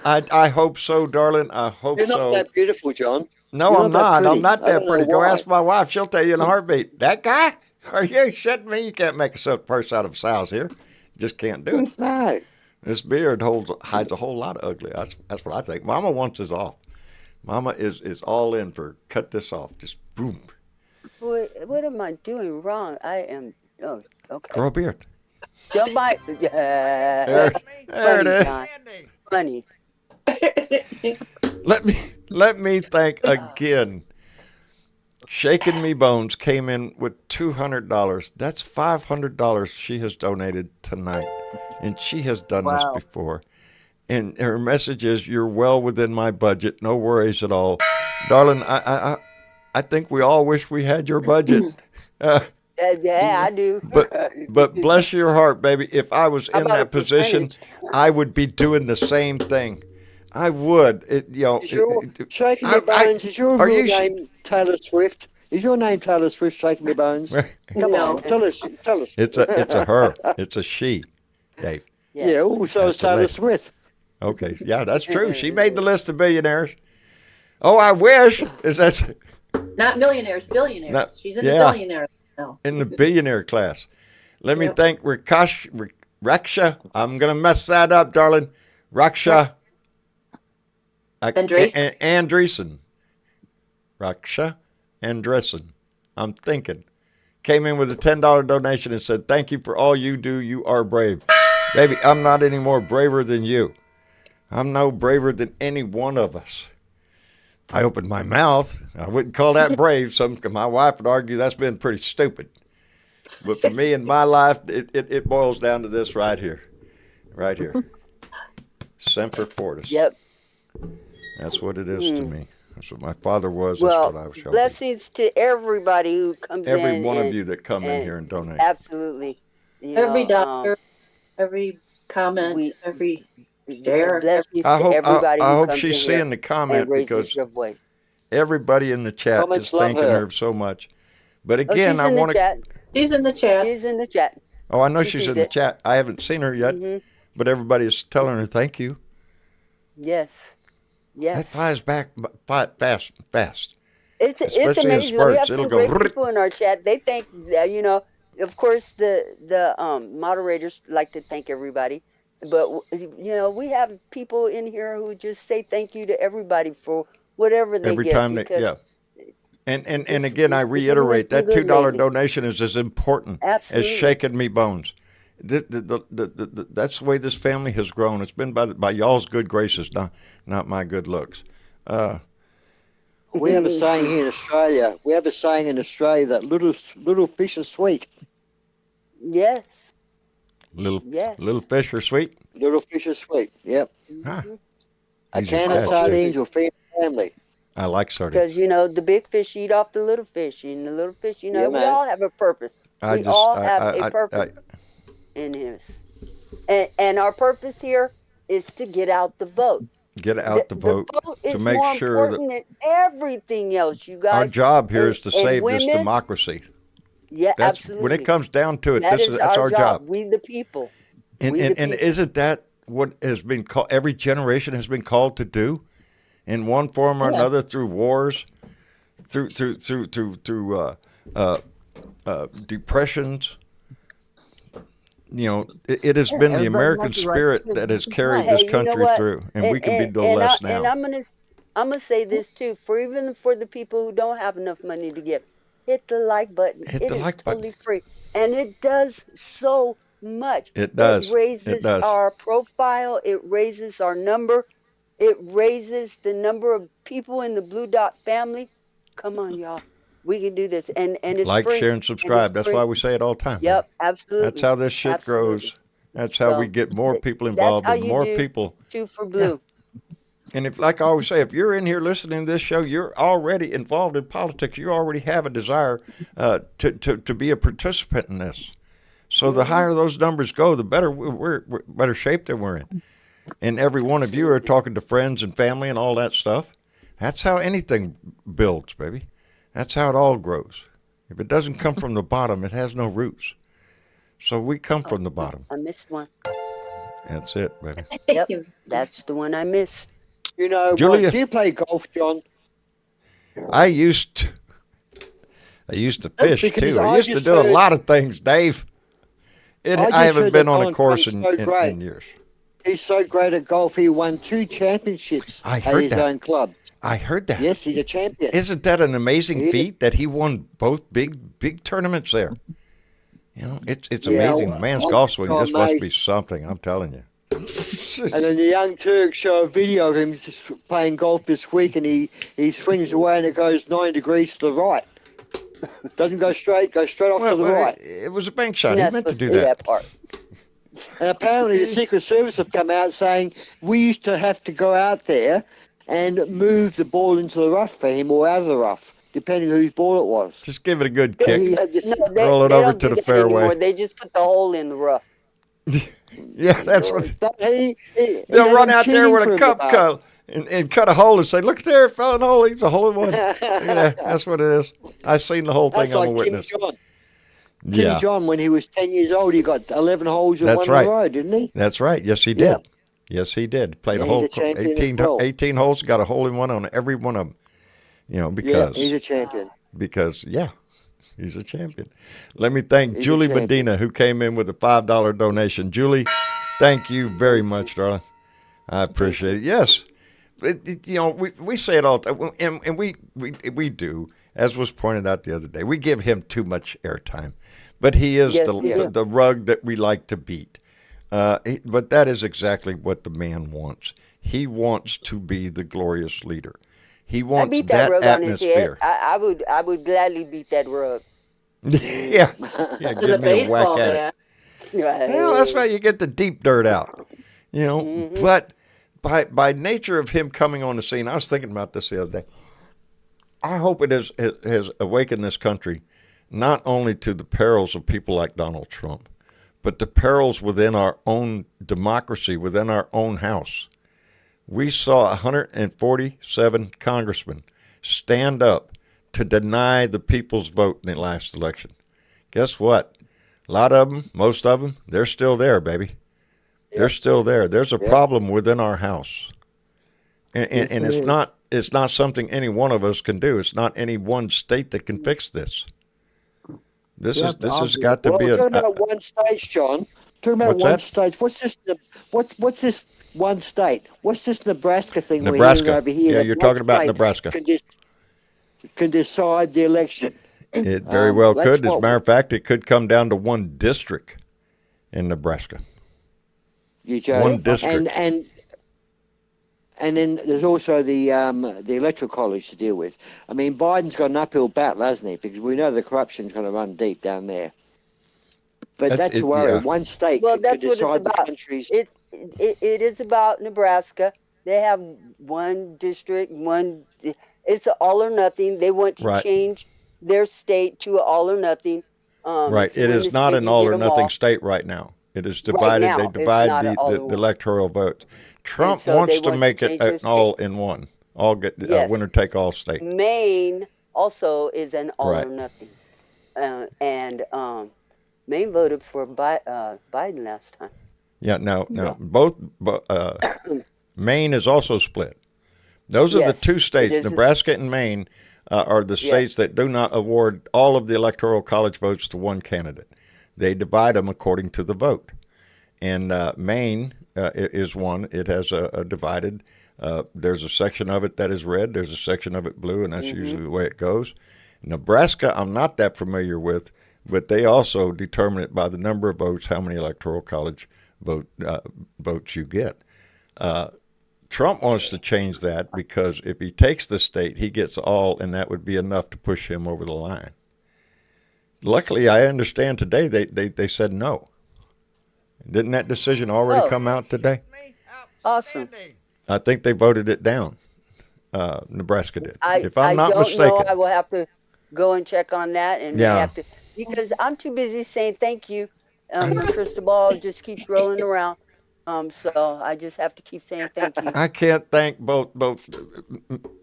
I hope so, darling. I hope You're not so. that beautiful, John. No, You're I'm not that not. I'm pretty. not I that don't know pretty. Go why. ask my wife. She'll tell you in a heartbeat. That guy? Are you shitting me? You can't make a silk purse out of sows here. Just can't do it. No. This beard hides a whole lot of ugly. That's what I think. Mama wants this off. Mama is all in for cut this off. Just boom. What am I doing wrong? I am. Oh, okay. Grow a beard. Don't mind. Yeah. There it is. John. Funny. Let me thank again. Shaking Me Bones came in with $200. That's $500 she has donated tonight. And she has done Wow. this before. And her message is, you're well within my budget. No worries at all. Darling, I think we all wish we had your budget. Yeah, I do. But bless your heart, baby. If I was How in about that a position, percentage? I would be doing the same thing. I would. Shaking I- Me Bones, is your are real you sh- name Taylor Swift? Is your name Taylor Swift, Shaking Me Bones? Come No. on, tell us. It's a her. It's a she, Dave. Yeah, also That's is Taylor a lady. Swift. Okay, yeah, that's true. She made the list of billionaires. Oh, I wish. Is that Not millionaires, billionaires. No, She's in yeah. the billionaire now. in the billionaire class? Let me Yep. thank Rikash Raksha. I'm going to mess that up, darling. Raksha. Andreessen. Andreessen. Raksha Andreessen. I'm thinking. Came in with a $10 donation and said, thank you for all you do. You are brave. Baby, I'm not any more braver than you. I'm no braver than any one of us. I opened my mouth. I wouldn't call that brave. My wife would argue that's been pretty stupid. But for me in my life, it boils down to this right here. Right here. Semper Fortis. Yep. That's what it is to me. That's what my father was. Well, That's what I was hoping. blessings to everybody who comes in. Every one of you that come in here and donate. Absolutely. Every dollar, every comment, every share. Blessings I to hope everybody I who hope comes she's in here seeing the comment and raises because your voice. everybody in the chat Comments is love thanking her. her so much. But Oh, again, she's I in the want to. chat. She's in the chat. She's in the chat. Oh, I know She she's sees in the it. chat. I haven't seen her yet, but everybody is telling her thank you. Yes. Yes. That flies back fast. It's Especially in amazing. We have spurts. It'll some go great people in our chat. They thank, of course, the moderators like to thank everybody. But, we have people in here who just say thank you to everybody for whatever they Every give. time because And again, I it's reiterate, been that good $2 lately. donation is as important Absolutely. as shaking me bones. That's the way this family has grown. It's been by y'all's good graces, not my good looks. We have a saying here in Australia. We have a saying in Australia that little fish are sweet. Yes. Little Yes. fish are sweet. Little fish are sweet. Yep. Huh. A Easy can of catch, too. sardines will feed the family. I like sardines. Because, the big fish eat off the little fish. And the little fish, Yeah, we man. all have a purpose. We all have a purpose in this. And our purpose here is to get out the vote. Get out the vote is to make more sure important than everything else, you guys. our job here And- is to and save women, this democracy. Yeah, That's absolutely. when it comes down to it. That That's our job. We the people. And We the and people. isn't that what has been called? Every generation has been called to do, in one form or another, through wars, through depressions. It has been the everybody American has the right spirit to that has complain. carried Hey, this you know country what? through, and we can be no less And now. I'm gonna say this too, even for the people who don't have enough money to give, hit the like button. Hit It the is like button. totally free, and it does so much. It does. It raises It does. our profile. It raises our number. It raises the number of people in the Blue Dot family. Come on, y'all. We can do this, and it's Like, free. share, and and subscribe. it's That's free. why we say it all the time. Yep, absolutely. That's how this shit Absolutely. grows. That's how we So, get more people that's involved how and you more do people. 2 for Blue. And if, like I always say, if you're in here listening to this show, you're already involved in politics. You already have a desire to be a participant in this. So the higher those numbers go, the better we're better shape than we're in. And every one of you are talking to friends and family and all that stuff. That's how anything builds, baby. That's how it all grows. If it doesn't come from the bottom, it has no roots. So we come from the bottom. I missed one. That's it, baby. Yep, that's the one I missed. Julia. Do you play golf, John? I used to fish Because too. I I used to just do a heard- lot of things, Dave. I I just haven't heard been that on a Colin course Trump's in, so in, great. in years. He's so great at golf. He won 2 championships I at heard his that. own club. I heard that. Yes, he's a champion. Isn't that an amazing He is. feat that he won both big tournaments there? It's Yeah, amazing. The man's I'm golf swing so just must amazed. be something. I'm telling you. And then the young Turks show a video of him just playing golf this week, and he swings away and it goes 9 degrees to the right. Doesn't go straight, goes straight off to the right. It was a bank shot. You're He not meant to supposed do that. that part. And apparently the Secret Service have come out saying we used to have to go out there and move the ball into the rough for him or out of the rough, depending whose ball it was. Just give it a good He kick. had this, No, Roll it they over don't to do the that fairway. anymore. They just put the hole in the rough. Yeah, that's what. They'll had run him out there cheating with for a him cup about- cut and cut a hole and say, "Look there, it fell in a hole. He's a hole in one." Yeah, that's what it is. I've seen the whole thing. That's I'm a like Kim witness. John. Yeah, Kim John, when he was 10 years old, he got 11 holes in That's one right. row, didn't he? that's right. Yes, he did. Yeah. Yes, he did. Played Yeah, a he's whole a champion as 18, well. 18 holes, got a hole in one on every one of them. Yeah, Because he's a champion. yeah, He's a champion. Let me thank He's a Julie champion. Medina, who came in with a $5 donation. Julie, thank you very much, darling. I appreciate it. Yes. We say it all the time, and we do, as was pointed out the other day. We give him too much airtime, but he is Yes, we do. the rug that we like to beat. But that is exactly what the man wants. He wants to be the glorious leader. He I wants beat that that rug on his head. atmosphere. I would gladly beat that rug. Yeah, With give a me a whack baseball at it. bat. Well, that's why you get the deep dirt out, But by nature of him coming on the scene, I was thinking about this the other day. I hope it has awakened this country not only to the perils of people like Donald Trump, but the perils within our own democracy, within our own house. We saw 147 congressmen stand up to deny the people's vote in the last election. Guess what? A lot of them, most of them, they're still there, baby. They're still there. There's a problem within our house. And it's not something any one of us can do. It's not any one state that can fix this. This has got to be We're talking about one state, John. Talking about What's one that? state. What's this? What's this one state? What's this Nebraska thing we're Nebraska. hearing over here? Yeah, that you're one talking about state Nebraska. Can decide the election. It very well that's could. As a what matter of fact, it could come down to one district in Nebraska. You joke. One district. And then there's also the Electoral College to deal with. I mean, Biden's got an uphill battle, hasn't he? Because we know the corruption's going to run deep down there. But that's a worry. yeah. One state Well, could that's what it's decide the about. country's. It is about Nebraska. They have one district, it's an all or nothing. They want to Right. change their state to an all or nothing. Right. If you It win is the not state, an you all get or 'em nothing all. state right now. It is Right divided. now, They it's divide not an all the in one. electoral vote. Trump so wants they to want to make it change their an all in one. All get Yes. winner take all state. Maine also is an all Right. or nothing. And Maine voted for Biden last time. Yeah. Now both Maine is also split. Those are the Yes, two it states, is. Nebraska and Maine, are the states that do not award all of the electoral college votes to one candidate. They divide them according to the vote. And Maine is one. It has a divided. There's a section of it that is red. There's a section of it blue, and that's usually the way it goes. Nebraska, I'm not that familiar with, but they also determine it by the number of votes, how many electoral college votes you get. Trump wants to change that because if he takes the state, he gets all, and that would be enough to push him over the line. Luckily, I understand today they said no. Didn't that decision already come out today? Awesome. I think they voted it down. Nebraska did. If I'm I not don't mistaken. know. I will have to go and check on that, and Yeah. have to, because I'm too busy saying thank you. My crystal ball just keeps rolling around. So I just have to keep saying thank you. I can't thank both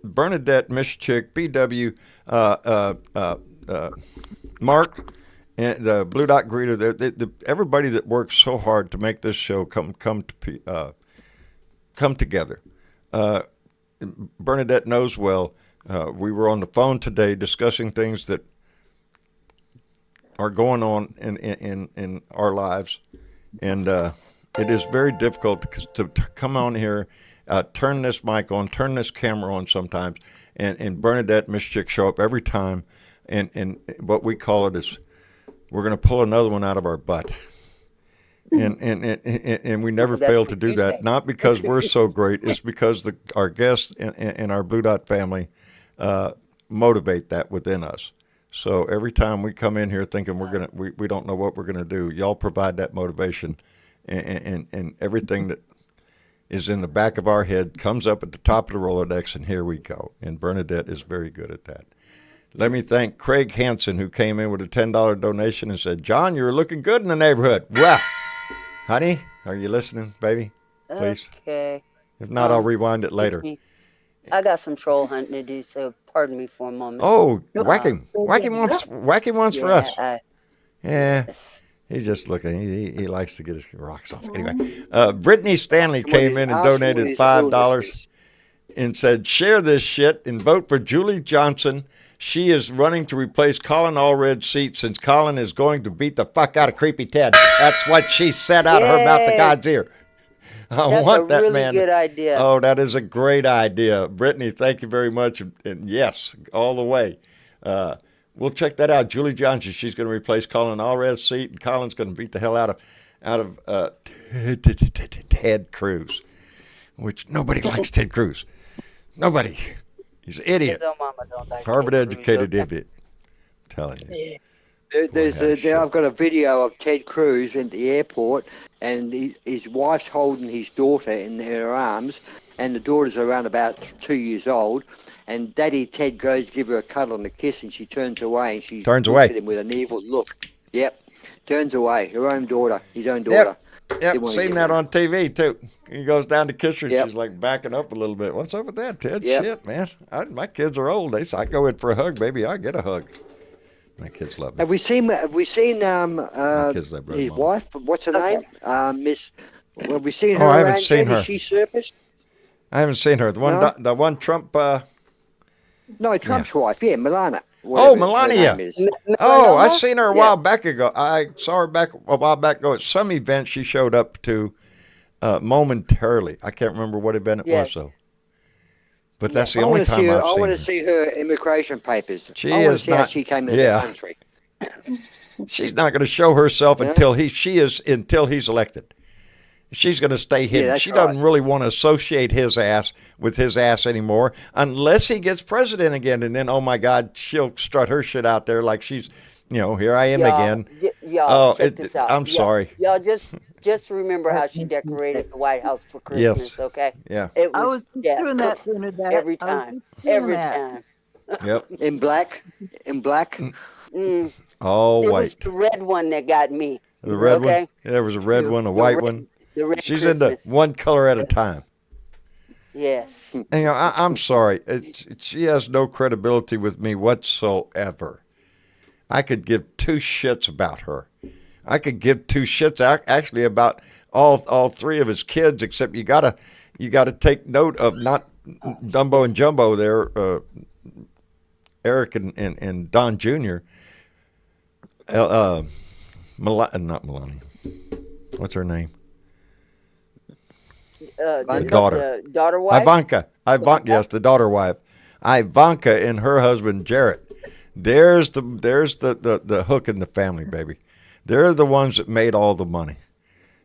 Bernadette, Miss Chick, BW, Mark, and the Blue Dot Greeter. Everybody that works so hard to make this show come together. Bernadette knows well. We were on the phone today discussing things that are going on in our lives, and it is very difficult to come on here, turn this mic on, turn this camera on sometimes, and Bernadette, Miss Chick show up every time, and what we call it is we're going to pull another one out of our butt. And we never That's fail what to do you that. say. Not because we're so great. It's because our guests and our Blue Dot family motivate that within us. So every time we come in here thinking we don't know what we're gonna do, y'all provide that motivation, and everything that is in the back of our head comes up at the top of the Rolodex, and here we go. And Bernadette is very good at that. Let me thank Craig Hansen, who came in with a $10 donation and said, "John, you're looking good in the neighborhood." Wow. Honey, are you listening, baby? Please. Okay. If not, I'll rewind it later. I got some troll hunting to do, so pardon me for a moment. Oh, whack him. Whack him once for us. Yeah. He's just looking. He likes to get his rocks off. Anyway, Brittany Stanley came in and donated $5 and said, "Share this shit and vote for Julie Johnson She is running to replace Colin Allred's seat since Colin is going to beat the fuck out of Creepy Ted. That's what she said out of her mouth to Yes. God's ear. I That's want a that really man. good idea. Oh, that is a great idea. Brittany, thank you very much. And yes, all the way. We'll check that out. Julie Johnson, she's going to replace Colin Allred's seat, and Colin's going to beat the hell out of Ted Cruz, which nobody likes Ted Cruz. Nobody. He's an idiot. His own mama don't like Harvard-educated Ted Cruz, idiot. I'm telling you. I've got a video of Ted Cruz in the airport, and his wife's holding his daughter in her arms, and the daughter's around about 2 years old. And Daddy Ted goes to give her a cuddle and a kiss, and she turns away, and she looks at him with an evil look. Yep, turns away. Her own daughter, his own daughter. Yep, seen that on TV too. He goes down to kiss her, and Yep. she's like backing up a little bit. What's up with that, Ted? Yep. Shit, man. My kids are old. I go in for a hug, baby. I get a hug. My kids love me. Have we seen kids love his Mom. wife? What's her name? Miss. Have we seen her? Oh, I haven't around seen yet? her. Has she surfaced? I haven't seen her. The one Trump. No, Trump's wife. Yeah, Melania. Oh, whatever her Melania. name is. Oh, I Melanoma? seen her a Yeah. while back ago. I saw her back a while back ago at some event she showed up to momentarily. I can't remember what event it was, though. But that's the only time I've seen I want her. to see her immigration papers. She I want is to see how not- she came into yeah. the country. She's not going to show herself Yeah. until he's elected. She's going to stay hidden. that's She doesn't right. really want to associate his ass with his ass anymore unless he gets president again. And then, oh my God, she'll strut her shit out there like she's, here I am again. Y'all, Oh, check this out. I'm sorry. Y'all just remember how she decorated the White House for Christmas, Yes. okay? Yeah. It I was just doing that the other day. every I was time. just doing Every that. time. Yep. In black. Mm. All It was white. the red one that got me. The red one. okay. There was a red one, a white one. The red She's Christmas. into one color at a time. Yes. And, I'm sorry. She has no credibility with me whatsoever. I could give two shits about her. I could give two shits actually about all three of his kids, except you gotta take note of not Dumbo and Jumbo there, Eric and Don Jr. Not Melania. What's her name? The daughter. The daughter wife? Ivanka, yes, the daughter wife. Ivanka and her husband Jarrett. There's the hook in the family, baby. They're the ones that made all the money.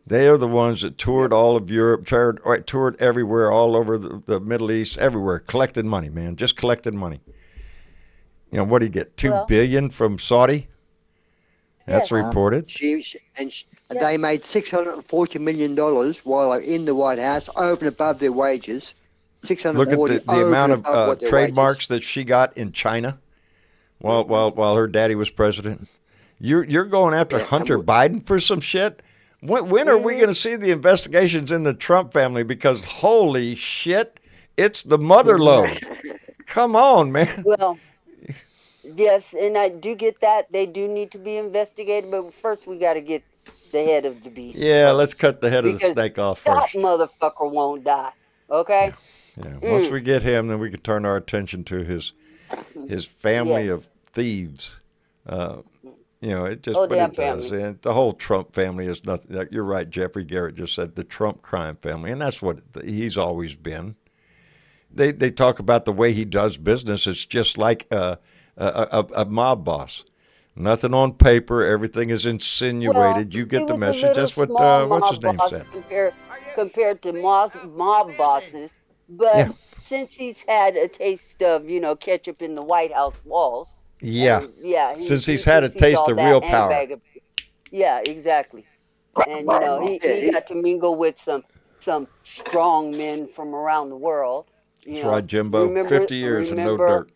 They are the ones that toured all of Europe, toured everywhere, all over the Middle East, everywhere, collecting money, man, just collecting money. What do you get? $2 billion from Saudi? That's reported. They made $640 million while they're in the White House, over and above their wages. Look at the amount of trademarks that she got in China while her daddy was president. You're going after Hunter Biden for some shit? When are we going to see the investigations in the Trump family? Because holy shit, it's the mother load. Come on, man. Well, yes, and I do get that. They do need to be investigated, but first we got to get the head of the beast. Yeah, let's cut the head of the Because snake off that first. motherfucker won't die, okay? Yeah. Once we get him, then we can turn our attention to his family Yes. of thieves. It just Oh, but damn it does. family. And the whole Trump family is nothing. You're right. Jeffrey Garrett just said the Trump crime family, and that's what he's always been. They talk about the way he does business. It's just like a mob boss. Nothing on paper. Everything is insinuated. Well, You get he the was a message. little That's what small what's his mob name boss said. compared to mob bosses, but Yeah. since he's had a taste of ketchup in the White House walls, Yeah. yeah, Since he's had a taste all of that real and a power. bag of- yeah, exactly. And he got to mingle with some strong men from around the world. That's right, Jimbo. 50 years and no dirt.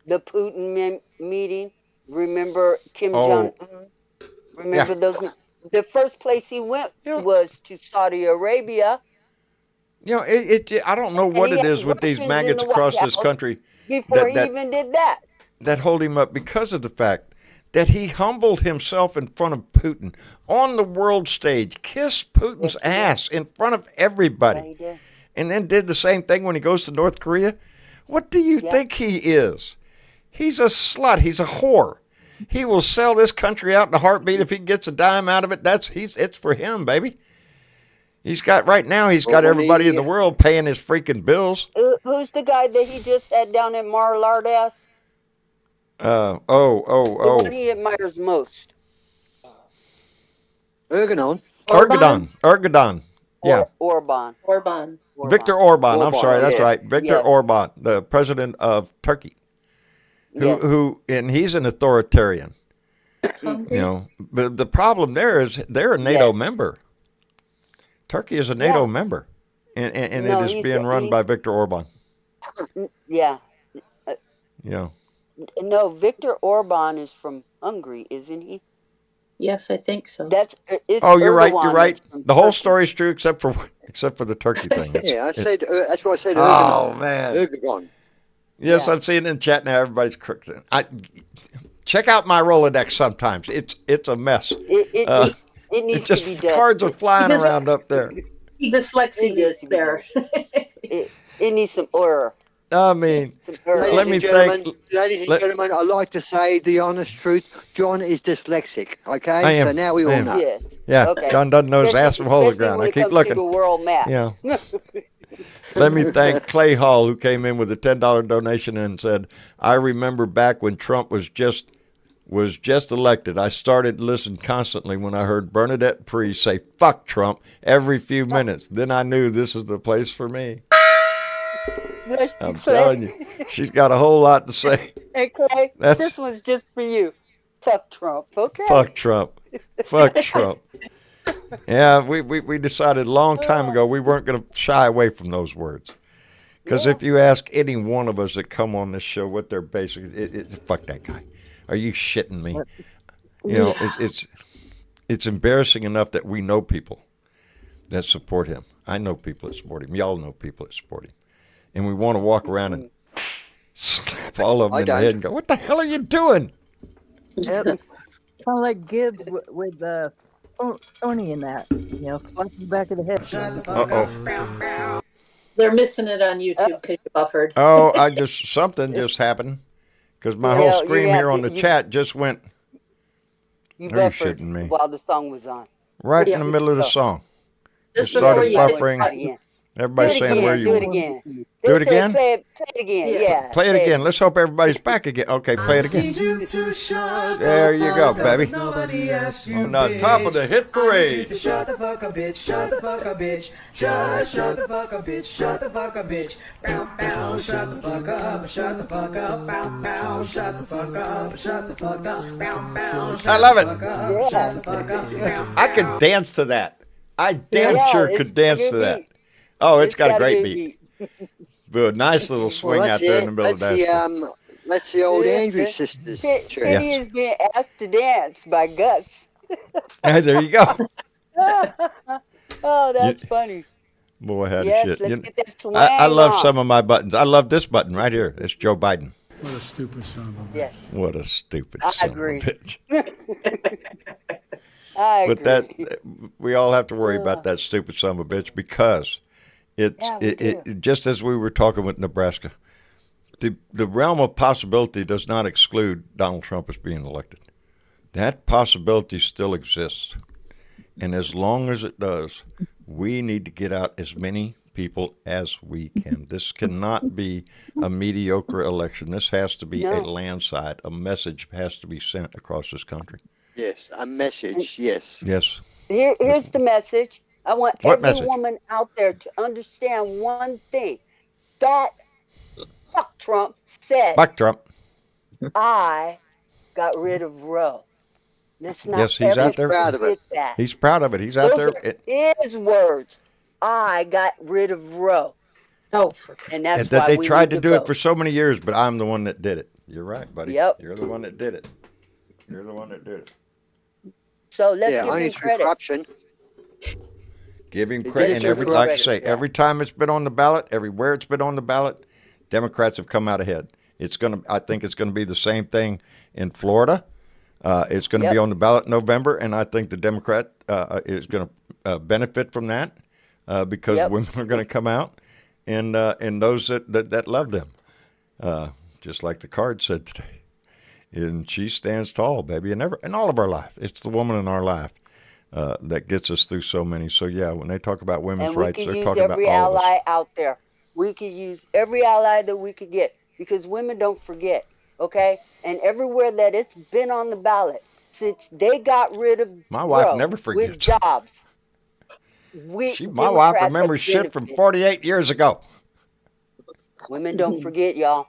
The Putin meeting. Remember Kim Oh. Jong-un? Remember those? The first place he went was to Saudi Arabia. I don't know what he it had is with these Russians in maggots the White across this House country before he that even did that. hold him up because of the fact that he humbled himself in front of Putin on the world stage, kissed Putin's ass in front of everybody, Yeah, he did. and then did the same thing when he goes to North Korea. What do you think he is? He's a slut. He's a whore. He will sell this country out in a heartbeat if he gets a dime out of it. It's for him, baby. He's got everybody in the world paying his freaking bills. Who's the guy that he just had down in Mar-a-Lago? The one he admires most. Ergonon. Erdogan. Yeah. Orban. Viktor Orban. I'm sorry, that's yeah. right. Viktor Orban, the president of Turkey. And he's an authoritarian. But the problem there is they're a NATO member. Turkey is a NATO member, and it is being run by Viktor Orban. Yeah. No, Viktor Orban is from Hungary, isn't he? Yes, I think so. You're right. You're right. The whole story's true except for the Turkey thing. That's why I said. Oh man. Erdogan. Yes, I'm seeing it in chat now. Everybody's crooked. Check out my Rolodex sometimes. It's a mess. It needs to be done. Cards are flying around up there. Dyslexia there. It needs some order. I mean, let me think. Ladies and gentlemen, I like to say the honest truth. John is dyslexic. Okay, I am. So now we all know. Yes. Yeah, Okay. John doesn't know his ass from hole of the ground. I keep looking. To the world map. Yeah. Let me thank Clay Hall, who came in with a $10 donation and said, "I remember back when Trump was just elected. I started to listen constantly when I heard Bernadette Priest say, 'Fuck Trump,' every few minutes. Then I knew this is the place for me." I'm telling you, she's got a whole lot to say. Hey, Clay, this one's just for you. Fuck Trump, okay? Fuck Trump. Fuck Trump. Yeah, we decided a long time ago we weren't going to shy away from those words. Because if you ask any one of us that come on this show what they're basically, it's fuck that guy. Are you shitting me? It's embarrassing enough that we know people that support him. I know people that support him. Y'all know people that support him. And we want to walk around and slap all of them in the head and go, "What the hell are you doing?" Yep. Kind of like Gibbs with Donnie in that. Slap the back of the head. Uh-oh. They're missing it on YouTube because you buffered. Oh, something just happened. Because my whole screen here on the chat just went. You Are you buffered shitting me? while the song was on. Right in the middle of the song. It Just started before you buffering. Everybody's saying where you do were. it again. Do it again? Play it again, yeah. Play it again. Let's hope everybody's back again. Okay, play it again. There you go, baby. On the top of the hit parade. Shut the fuck up, bitch. Shut the fuck up, bitch. Just shut the fuck up, bitch. Shut the fuck up, bitch. Bow, bow. Shut the fuck up. Shut the fuck up. Bow, bow. Shut the fuck up. Shut the fuck up. Bow, bow. I love it. Shut the fuck up. I could dance to that. I damn sure could dance to that. Oh, it's got a great beat. Good, nice little swing out there in the middle of that. That's the old Andrews sisters. Penny is being asked to dance by Gus. There you go. Oh, that's funny. Boy, how Yes, shit. let's get that swing I love on. some of my buttons. I love this button right here. It's Joe Biden. What a stupid son of a bitch. Yes, What a stupid I son agree. of a bitch. I agree. But that we all have to worry about that stupid son of a bitch because it just as we were talking with Nebraska, the realm of possibility does not exclude Donald Trump as being elected. That possibility still exists. And as long as it does, we need to get out as many people as we can. This cannot be a mediocre election. This has to be a landslide. A message has to be sent across this country. Yes, a message. Yes. Yes. Here's the message. I want What every message? woman out there to understand one thing. That fuck Trump said, Fuck Trump. I got rid of Roe. Let's not Yes, he's out there. Proud of it. forget that. He's proud of it. He's out Those there. are his words. I got rid of Roe. Oh, And that's And that why they we tried need to do it vote. for so many years, but I'm the one that did it. You're right, buddy. Yep. You're the one that did it. You're the one that did it. So let's Yeah, give only him through credit. corruption. Give him It credit. is And correct. like I say, Yeah. every time it's been on the ballot, everywhere it's been on the ballot, Democrats have come out ahead. I think it's gonna be the same thing in Florida. It's going to be Yep. on the ballot in November, and I think the Democrat is going to benefit from that because Yep. women are going to come out, and those that love them. just like the card said today. And she stands tall, baby, in all of our life. It's the woman in our life that gets us through so many. So, yeah, when they talk about women's rights, they're talking about all of us. And we could use every ally out there. We could use every ally that we could get because women don't forget, okay? And everywhere that it's been on the ballot, since they got rid of my wife never forgets. With jobs, my wife remembers shit from 48 years ago. Women don't forget, y'all.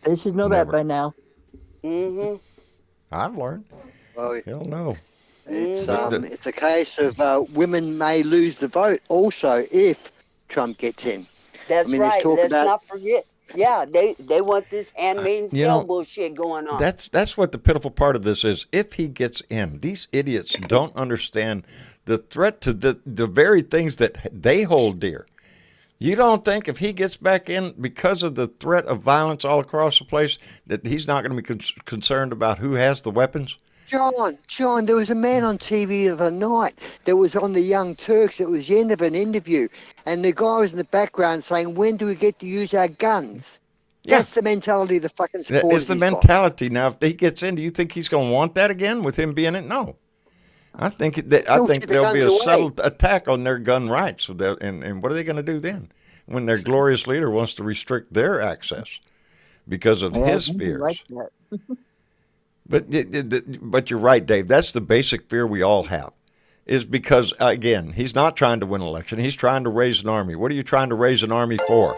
They should know that by now. Mm-hmm. I've learned. Well, hell no. It's a case of women may lose the vote also if Trump gets in. That's right. Let's not forget. Yeah, they want this handmaid's tale bullshit going on. That's what the pitiful part of this is. If he gets in, these idiots don't understand the threat to the very things that they hold dear. You don't think if he gets back in because of the threat of violence all across the place that he's not going to be concerned about who has the weapons? John, there was a man on TV the other night that was on the Young Turks. It was the end of an interview, and the guy was in the background saying, "When do we get to use our guns?" Yeah. That's the mentality of the fucking supporters. That is the mentality. Now, if he gets in, do you think he's going to want that again with him being in? No. I think there'll be a settled attack on their gun rights. And what are they going to do then when their glorious leader wants to restrict their access because of his fears? Like that. But you're right, Dave. That's the basic fear we all have, is because, again, he's not trying to win an election. He's trying to raise an army. What are you trying to raise an army for?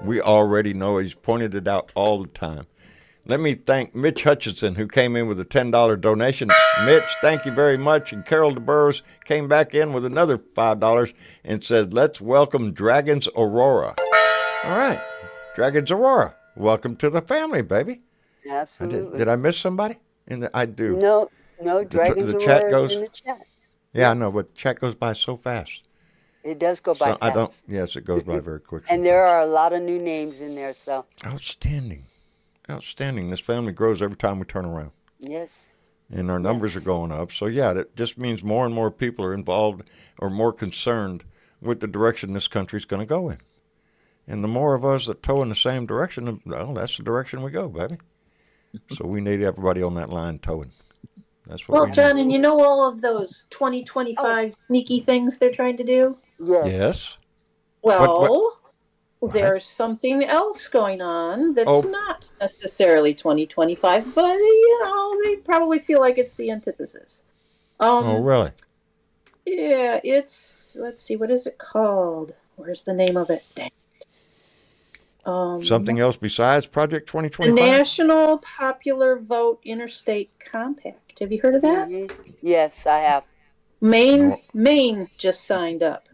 We already know. He's pointed it out all the time. Let me thank Mitch Hutchinson, who came in with a $10 donation. Mitch, thank you very much. And Carol DeBurros came back in with another $5 and said, let's welcome Dragons Aurora. All right. Dragons Aurora, welcome to the family, baby. Absolutely. Did I miss somebody? I do. No, Dragons Aurora is in the chat. Yeah, I know, but chat goes by so fast. It does go by fast. Yes, it goes by very quickly. And there are a lot of new names in there, so. Outstanding. This family grows every time we turn around. Yes. And our numbers are going up. So, yeah, that just means more and more people are involved or more concerned with the direction this country's going to go in. And the more of us that toe in the same direction, well, that's the direction we go, baby. So we need everybody on that line towing. That's what. Well, John, and you know all of those 2025 sneaky things they're trying to do? Yes. Well, there's something else going on that's not necessarily 2025, but, they probably feel like it's the antithesis. Really? Yeah, let's see, what is it called? Where's the name of it? Dang. Something else besides Project 2025? The National Popular Vote Interstate Compact. Have you heard of that? Mm-hmm. Yes, I have. Maine just signed up.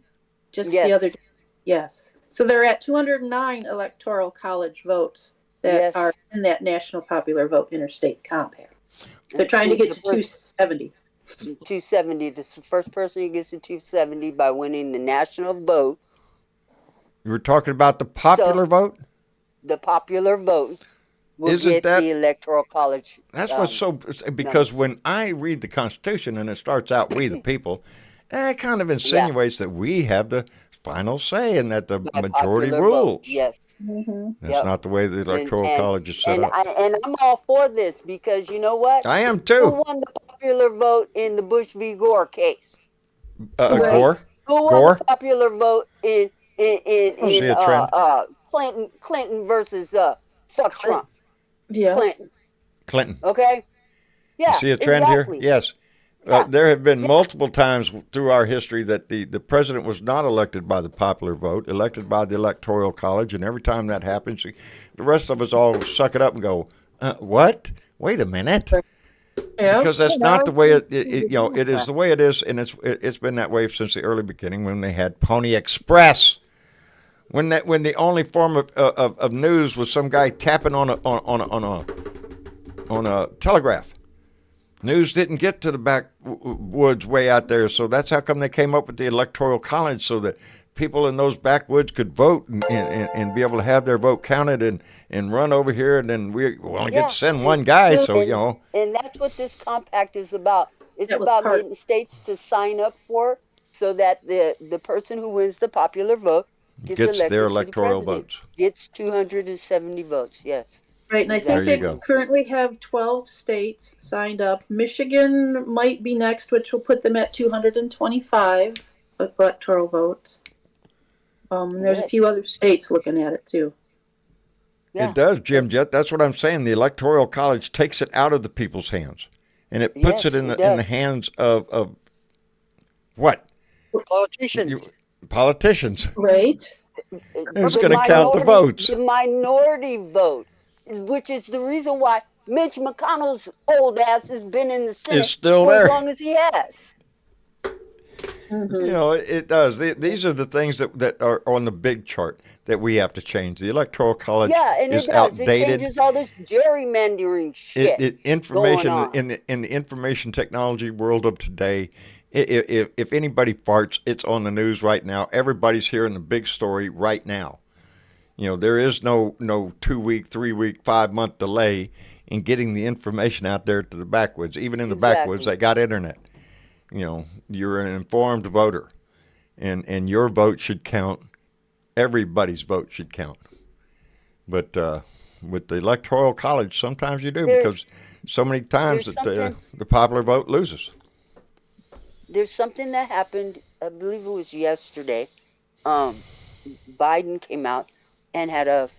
The other day. Yes. So they're at 209 Electoral College votes that are in that National Popular Vote Interstate Compact. They're trying to get to 270. 270. This is the first person who gets to 270 by winning the national vote. You were talking about the popular vote? The popular vote will get the Electoral College. That's what's because when I read the Constitution and it starts out, we the people, that kind of insinuates that we have the final say and that the majority rules. Vote. Yes. Mm-hmm. That's not the way the Electoral College is set up. And I'm all for this because you know what? I am too. Who won the popular vote in the Bush v. Gore case? Gore? Who won the popular vote in Clinton versus fuck Trump? Yeah. Clinton. Okay. Yeah. You see a trend here? Yes. Yeah. There have been multiple times through our history that the president was not elected by the popular vote, elected by the Electoral College, and every time that happens, the rest of us all suck it up and go, what? Wait a minute. Yeah. Because that's not the way it is the way it is, and it's been that way since the early beginning when they had Pony Express. When the only form of news was some guy tapping on a telegraph. News didn't get to the backwoods way out there, so that's how come they came up with the Electoral College, so that people in those backwoods could vote and be able to have their vote counted and run over here, and then we only get to send one guy, so And that's what this compact is about. It's about getting states to sign up for it so that the person who wins the popular vote Gets elected their to the electoral president. votes. Gets 270 votes. Yes. Right, and I There think you they go. currently have 12 states signed up. Michigan might be next, which will put them at 225 electoral votes. There's a few other states looking at it too. Yeah. It does, Jim Jet. That's what I'm saying. The Electoral College takes it out of the people's hands, and it puts it in the hands of what? Politicians. Politicians. Right. Who's going to count the votes? The minority vote, which is the reason why Mitch McConnell's old ass has been in the Senate still for there. as long as he has. You know, it does. These are the things that are on the big chart that we have to change. The Electoral College is outdated. It changes all this gerrymandering shit. Information going on. in the information technology world of today. If anybody farts, it's on the news right now. Everybody's hearing the big story right now. You know, there is no 2-week, 3-week, 5-month delay in getting the information out there to the backwoods. Even in the backwoods, they got internet. You know, you're an informed voter, and your vote should count. Everybody's vote should count. But with the Electoral College, sometimes you do, because so many times that the popular vote loses. There's something that happened, I believe it was yesterday. Biden came out and had an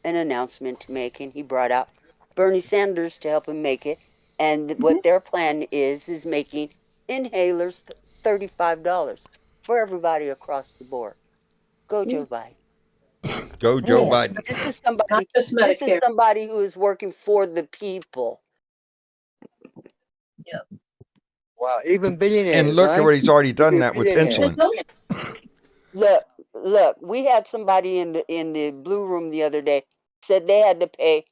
announcement to make, and he brought out Bernie Sanders to help him make it. And what their plan is making inhalers $35 for everybody across the board. Go Joe Biden. Go Joe Biden. This is somebody who is working for the people. Yeah. Wow, even billionaires. And look at what he's already done that with insulin. Look, we had somebody in the blue room the other day said they had to pay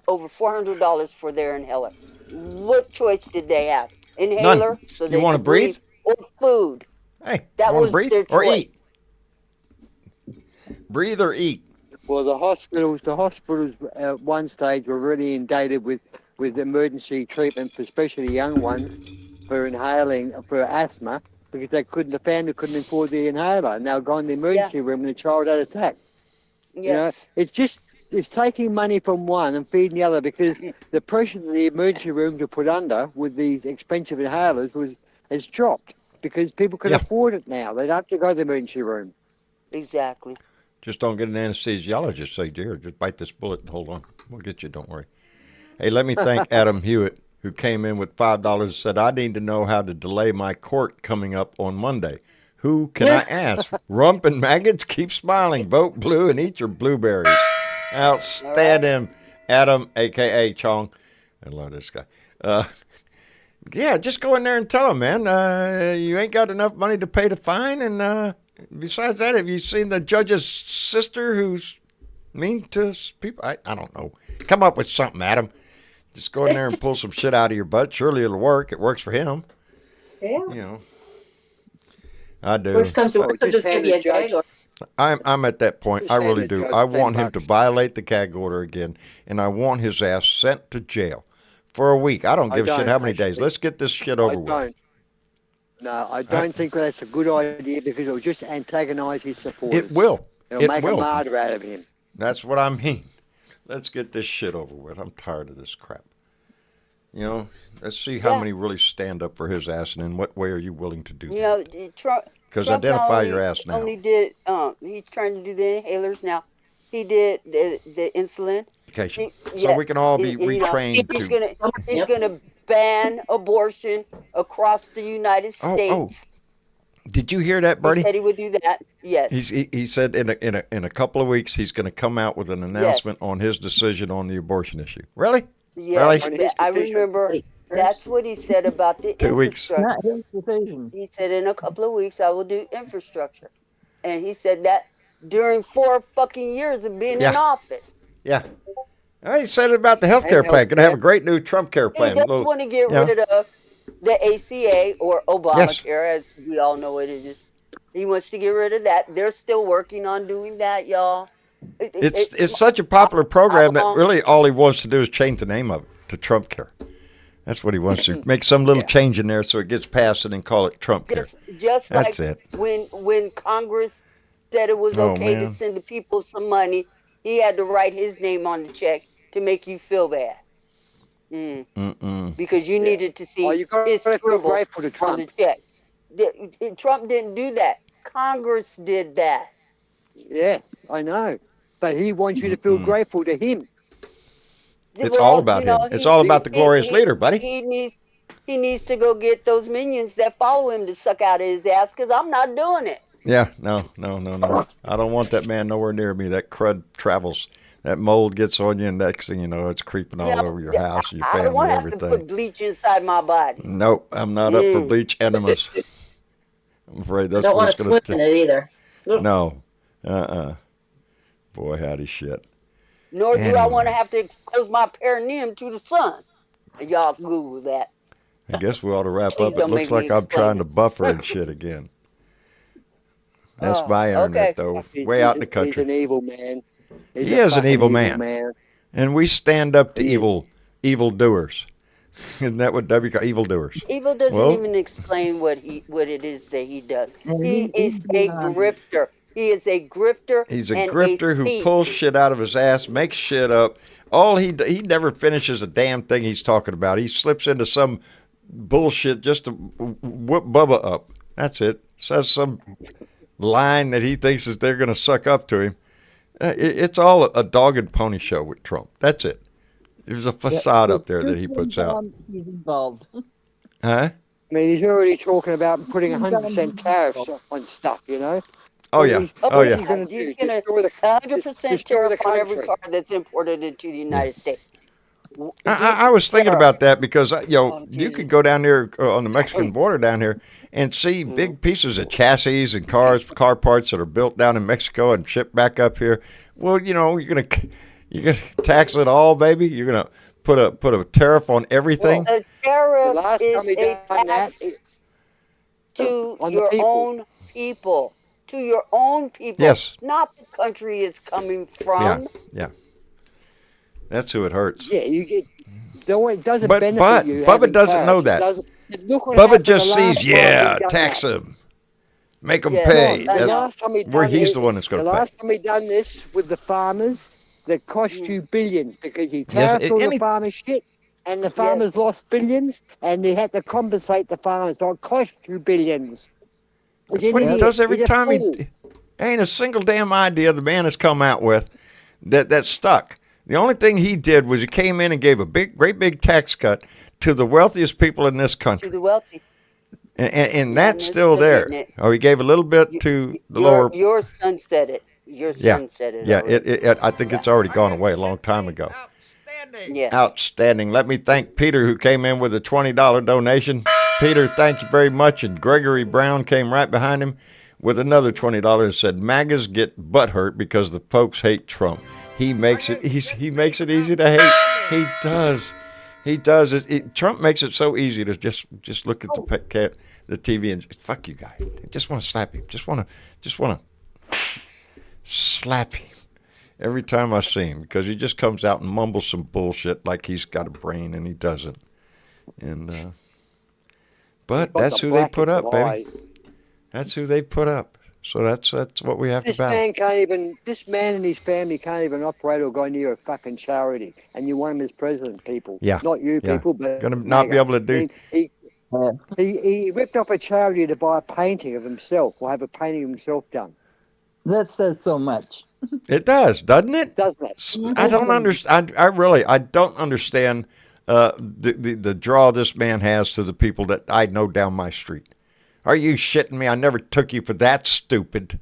over $400 for their inhaler. What choice did they have? Inhaler? None. So they you want to breathe? Or food? Hey, that you want was to breathe their or choice. eat? Breathe or eat? Well, the hospitals at one stage were really inundated with emergency treatment for especially young ones for inhaling for asthma, because the family couldn't afford the inhaler, and they were going to the emergency room and the child had attacks. You know, it's taking money from one and feeding the other, because the pressure that the emergency rooms are put under with these expensive inhalers has dropped, because people can afford it now. They don't have to go to the emergency room. Exactly. Just don't get an anesthesiologist. Say, dear, just bite this bullet and hold on. We'll get you. Don't worry. Hey, let me thank Adam Hewitt, who came in with $5 and said, I need to know how to delay my court coming up on Monday. Who can I ask? Rump and maggots, keep smiling. Vote blue and eat your blueberries. Outstanding, Adam, a.k.a. Chong. I love this guy. Yeah, just go in there and tell him, man, you ain't got enough money to pay the fine. And besides that, have you seen the judge's sister who's mean to people? I don't know. Come up with something, Adam. Just go in there and pull some shit out of your butt. Surely it'll work. It works for him. Yeah. You know. I do. Which comes to work, just give you a gag order. I'm at that point. I really do. I want him to violate the gag order again, and I want his ass sent to jail for a week. I don't give a shit how many days. Let's get this shit over with. No, I don't think that's a good idea, because it will just antagonize his supporters. It will. It'll make a martyr out of him. That's what I mean. Let's get this shit over with. I'm tired of this crap. You know, let's see how many really stand up for his ass, and in what way are you willing to do that? You know, Trump. Because identify your ass now. Only did he's trying to do the inhalers now. He did the insulin. So we can all be retrained. He's gonna ban abortion across the United States. Oh. Did you hear that, Bertie? He said he would do that. Yes. He said in a couple of weeks he's going to come out with an announcement on his decision on the abortion issue. Really? Yes. Really? I remember. That's what he said about the 2 weeks. Not his decision. He said in a couple of weeks I will do infrastructure, and he said that during 4 fucking years of being in office. Yeah. He said it about the health care plan. Going to have a great new Trump care plan. He doesn't want to get rid of the ACA or Obamacare, as we all know it is. He wants to get rid of that. They're still working on doing that, y'all. It's such a popular program that really all he wants to do is change the name of it to Trump Care. That's what he wants to make some little change in there so it gets passed and then call it Trump Care. Just That's like it. when Congress that it was Oh, okay to man. send the people some money, he had to write his name on the check to make you feel bad. Because you needed to see you got his to feel scribble grateful to on Trump. the check. Trump didn't do that. Congress did that. Yeah, I know. But he wants you to feel grateful to him. It's all about him. It's all about the glorious leader, buddy. He needs to go get those minions that follow him to suck out of his ass, because I'm not doing it. Yeah, no. I don't want that man nowhere near me. That crud travels. That mold gets on you, and next thing you know, it's creeping all over your house, your I don't family, want to have to everything. put bleach inside my body. Nope, I'm not up for bleach enemas. I'm afraid that's I don't want what's to going swim in it either. No. Boy, howdy shit. Nor do I want to have to expose my perineum to the sun. Y'all Google that. I guess we ought to wrap Please up. It don't looks make me like I'm explain trying to it. buffer and shit again. That's my internet, though. Way out in the He's country. an evil man. He is an evil man. And we stand up to evil doers. Isn't that what W call evil doers? Evil doesn't even explain what it is that he does. He is a grifter. He is a grifter. He's a grifter who pulls shit out of his ass, makes shit up. He never finishes a damn thing he's talking about. He slips into some bullshit just to whoop Bubba up. That's it. Says some line that he thinks is they're going to suck up to him. It's all a dog and pony show with Trump. That's it. There's a facade up there that he puts out. He's involved. Huh? I mean, he's already talking about putting 100% tariffs on stuff, you know? Oh, yeah. He's going to 100% tariff on every car that's imported into the United States. I was thinking about that because, you could go down there on the Mexican border down here and see big pieces of chassis and car parts that are built down in Mexico and shipped back up here. Well, you're gonna tax it all, baby. You're gonna put a tariff on everything. Well, a tariff is a tax to your own people. To your own people. Yes. Not the country it's coming from. Yeah. That's who it hurts. Yeah, you get. It doesn't But benefit you. Bubba doesn't know that. Bubba just sees, tax them. Make them pay. Where he's the one that's going to pay. The last time we done this with the farmers, that cost you billions because he tariffed all the farmers shit, and the farmers lost billions, and they had to compensate the farmers. So it cost you billions. That's what he does every time. Ain't a single damn idea the man has come out with that stuck. The only thing he did was he came in and gave a great big tax cut to the wealthiest people in this country. To the wealthy. And that's still there. Oh, he gave a little bit to the lower. Your son said it. Your son said it. Yeah, I think it's already gone away a long time ago. Outstanding. Let me thank Peter, who came in with a $20 donation. Peter, thank you very much. And Gregory Brown came right behind him with another $20 and said, MAGAs get butthurt because the folks hate Trump. He makes it easy to hate. He does. He does. Trump makes it so easy to just look at the TV and fuck you guys. I just want to slap him. Just want to slap him every time I see him because he just comes out and mumbles some bullshit like he's got a brain and he doesn't. And but that's who they put up, baby. That's who they put up. So that's what we have to battle. This man and his family can't even operate or go near a fucking charity. And you want him as president, people. Yeah. Not you people, but gonna not be able to do. He ripped off a charity to buy a painting of himself or have a painting of himself done. That says so much. It does, doesn't it? Doesn't it? I don't understand. I don't understand the draw this man has to the people that I know down my street. Are you shitting me? I never took you for that stupid.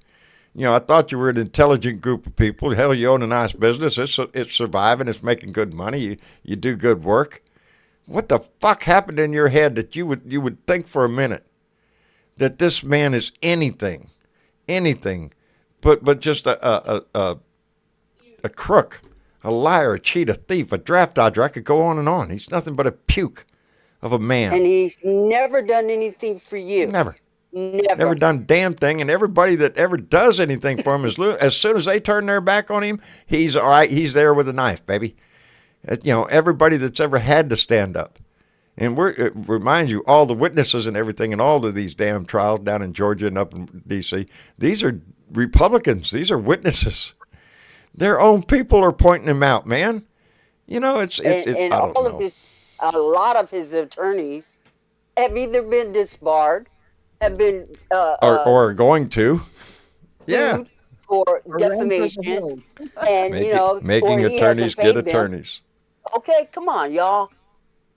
I thought you were an intelligent group of people. Hell, you own a nice business. It's surviving. It's making good money. You do good work. What the fuck happened in your head that you would think for a minute that this man is anything, but just a crook, a liar, a cheat, a thief, a draft dodger. I could go on and on. He's nothing but a puke of a man. And he's never done anything for you. Never done a damn thing. And everybody that ever does anything for him, as soon as they turn their back on him, he's all right. He's there with a knife, baby. Everybody that's ever had to stand up. And it reminds you, all the witnesses and everything in all of these damn trials down in Georgia and up in D.C., these are Republicans. These are witnesses. Their own people are pointing them out, man. You know, it's I don't know. A lot of his attorneys have either been disbarred, have been or are going to. Yeah. sued for defamation, and making or attorneys get attorneys. Okay, come on, y'all.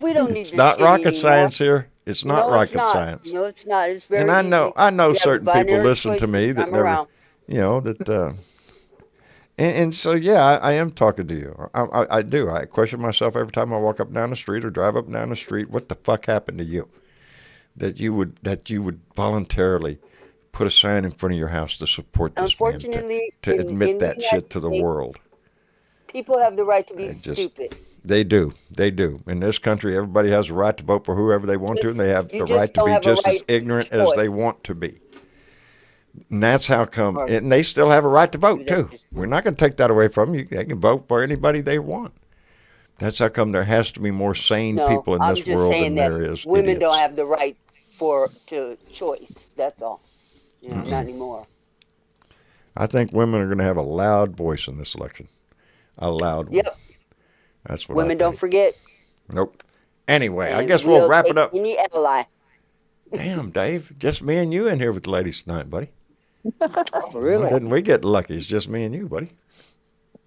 We don't need. It's not rocket science here. It's not rocket science. No, it's not. It's very. And I know certain people listen to me that never, around. And so, yeah, I am talking to you. I do. I question myself every time I walk up and down the street or drive up and down the street. What the fuck happened to you? That you would voluntarily put a sign in front of your house to support this man, to admit that shit to the world. People have the right to be stupid. They do. In this country, everybody has the right to vote for whoever they want to, and they have the right to be just as ignorant as they want to be. And that's how come, and they still have a right to vote too. We're not going to take that away from them. They can vote for anybody they want. That's how come there has to be more sane people in this world than there is women idiots. Don't have the right to choice. That's all. Not anymore. I think women are going to have a loud voice in this election. A loud one. Yep. That's what women don't forget. Nope. Anyway, I guess we'll wrap it up. Any ally. Damn, Dave. Just me and you in here with the ladies tonight, buddy. Really? Well, didn't we get lucky? It's just me and you, buddy.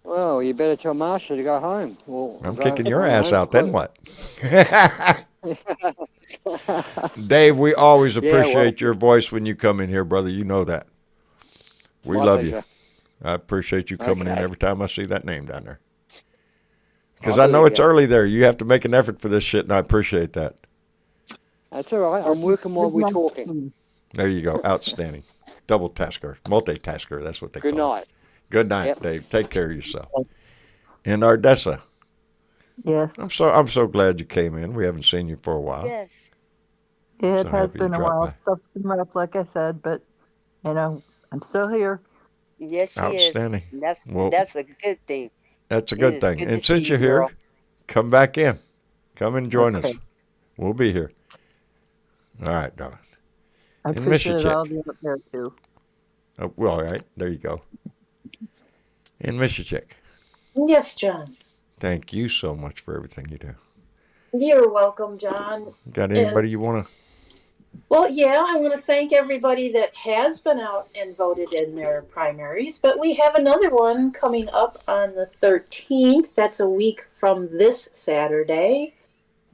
Well, you better tell Marsha to go home. I'm kicking your ass out, then what? Dave, we always appreciate your voice when you come in here, brother. You know that. We love you. I appreciate you coming in every time I see that name down there. Because I know it's early there. You have to make an effort for this shit, and I appreciate that. That's all right. I'm working while we're talking. There you go. Outstanding. Double tasker. Multitasker. That's what they call it. Good night. Good night, Dave. Take care of yourself. And Ardessa. Yes. I'm so glad you came in. We haven't seen you for a while. Yes. Yeah, it has been a while. Stuff's been rough, like I said, but I'm still here. Yes, she Outstanding. is. That's a good thing. That's a good thing. And since you're here, come back in. Come and join us. We'll be here. All right, darling. I appreciate all of you up there, too. Oh, well, all right. There you go. And Miss Chick. Yes, John. Thank you so much for everything you do. You're welcome, John. Got anybody you want to? Well, yeah, I want to thank everybody that has been out and voted in their primaries, but we have another one coming up on the 13th. That's a week from this Saturday.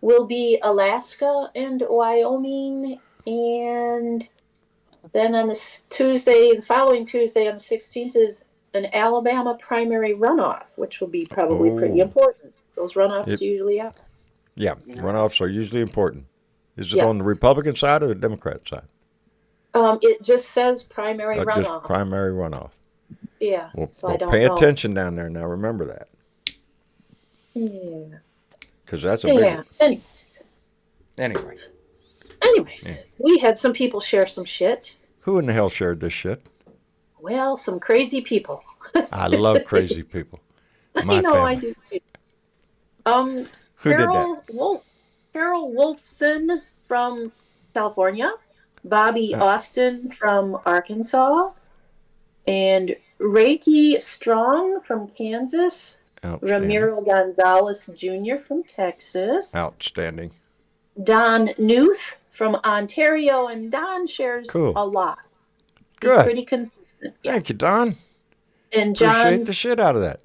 Will be Alaska and Wyoming, and then on the following Tuesday on the 16th is an Alabama primary runoff, which will be probably pretty important. Those runoffs usually happen. Yeah, runoffs are usually important. Is it on the Republican side or the Democrat side? It just sasays primary runoff. Just primary runoff. Yeah. Well, so I don't pay know. attention down there now. Remember that. Yeah. Because that's a big one. Anyways, we had some people share some shit. Who in the hell shared this shit? Well, some crazy people. I love crazy people. My family. I do too. Who did that? Carol Wolfson from California, Bobby Austin from Arkansas, and Reiki Strong from Kansas, Ramiro Gonzalez Jr. from Texas. Outstanding. Don Newth from Ontario, and Don shares a lot. Good. He's pretty consistent. Yeah. Thank you, Don. And John, appreciate the shit out of that.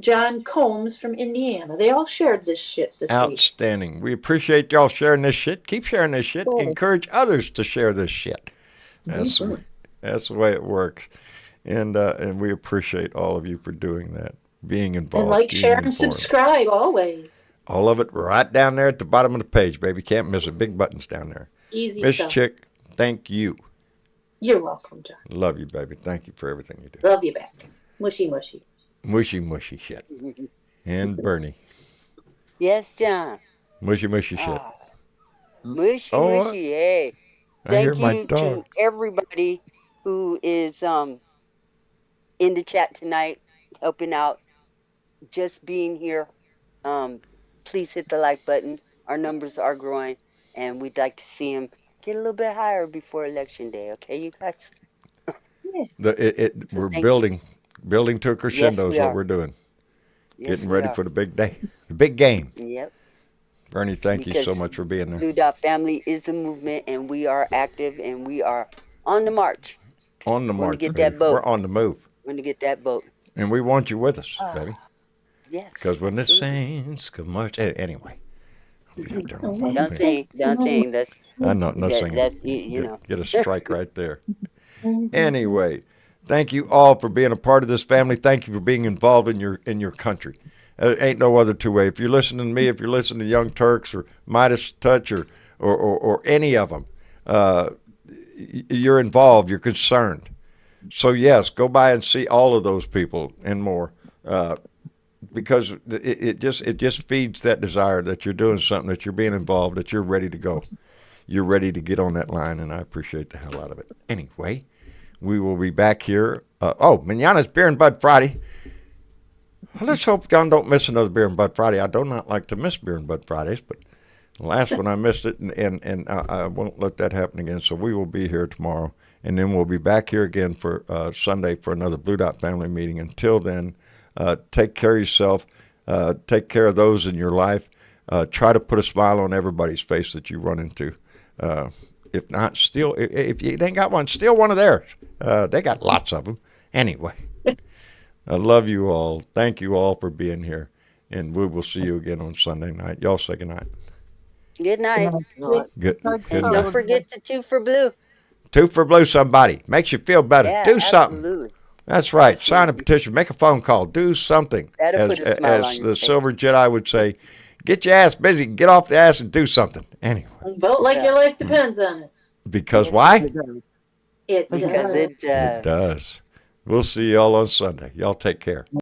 John Combs from Indiana. They all shared this shit this week. Outstanding. We appreciate y'all sharing this shit. Keep sharing this shit. Cool. Encourage others to share this shit. That's the way it works. And we appreciate all of you for doing that, being involved. And like, share, and subscribe always. All of it right down there at the bottom of the page, baby. Can't miss it. Big buttons down there. Easy Miss stuff. Chick, thank you. You're welcome, John. Love you, baby. Thank you for everything you do. Love you back. Mushy, mushy. Mushy, mushy shit. And Bernie. Yes, John. Mushy, mushy shit. Mushy, mushy, hey. Thank you to everybody who is in the chat tonight, helping out, just being here. Please hit the like button. Our numbers are growing, and we'd like to see them get a little bit higher before Election Day. Okay, you guys? We're building to a crescendo is what we're doing. Yes, Getting ready for the big day, the big game. Yep. Bernie, thank you so much for being there. Blue Dot Family is a movement, and we are active, and we are on the march. On the march, get that vote. We're on the move. We're going to get that vote. And we want you with us, baby. Yes. Because when the saints come march, anyway. Don't sing. That's. I know, no singing. That's you know. Get a strike right there. Anyway, thank you all for being a part of this family. Thank you for being involved in your country. There ain't no other two way. If you're listening to me, if you're listening to Young Turks or Midas Touch or any of them, you're involved. You're concerned. So yes, go by and see all of those people and more, because it just feeds that desire that you're doing something, that you're being involved, that you're ready to go. You're ready to get on that line, and I appreciate the hell out of it. Anyway, we will be back here. Mañana's Beer and Bud Friday. Let's hope John don't miss another Beer and Bud Friday. I do not like to miss Beer and Bud Fridays, but the last one I missed it, and I won't let that happen again. So we will be here tomorrow, and then we'll be back here again for Sunday for another Blue Dot Family meeting. Until then, take care of yourself. Take care of those in your life. Try to put a smile on everybody's face that you run into. If not, if you ain't got one, steal one of theirs. They got lots of them. Anyway, I love you all. Thank you all for being here. And we will see you again on Sunday night. Y'all say good night. Good night. Good And don't forget to 2 for Blue. 2 for Blue, somebody. Makes you feel better. Yeah, Do something. Absolutely. That's right. Sign a petition. Make a phone call. Do something. As the Silver Jedi would say, get your ass busy. Get off the ass and do something. Anyway. Vote like your life depends on it. Because why? It does. It does. We'll see y'all on Sunday. Y'all take care.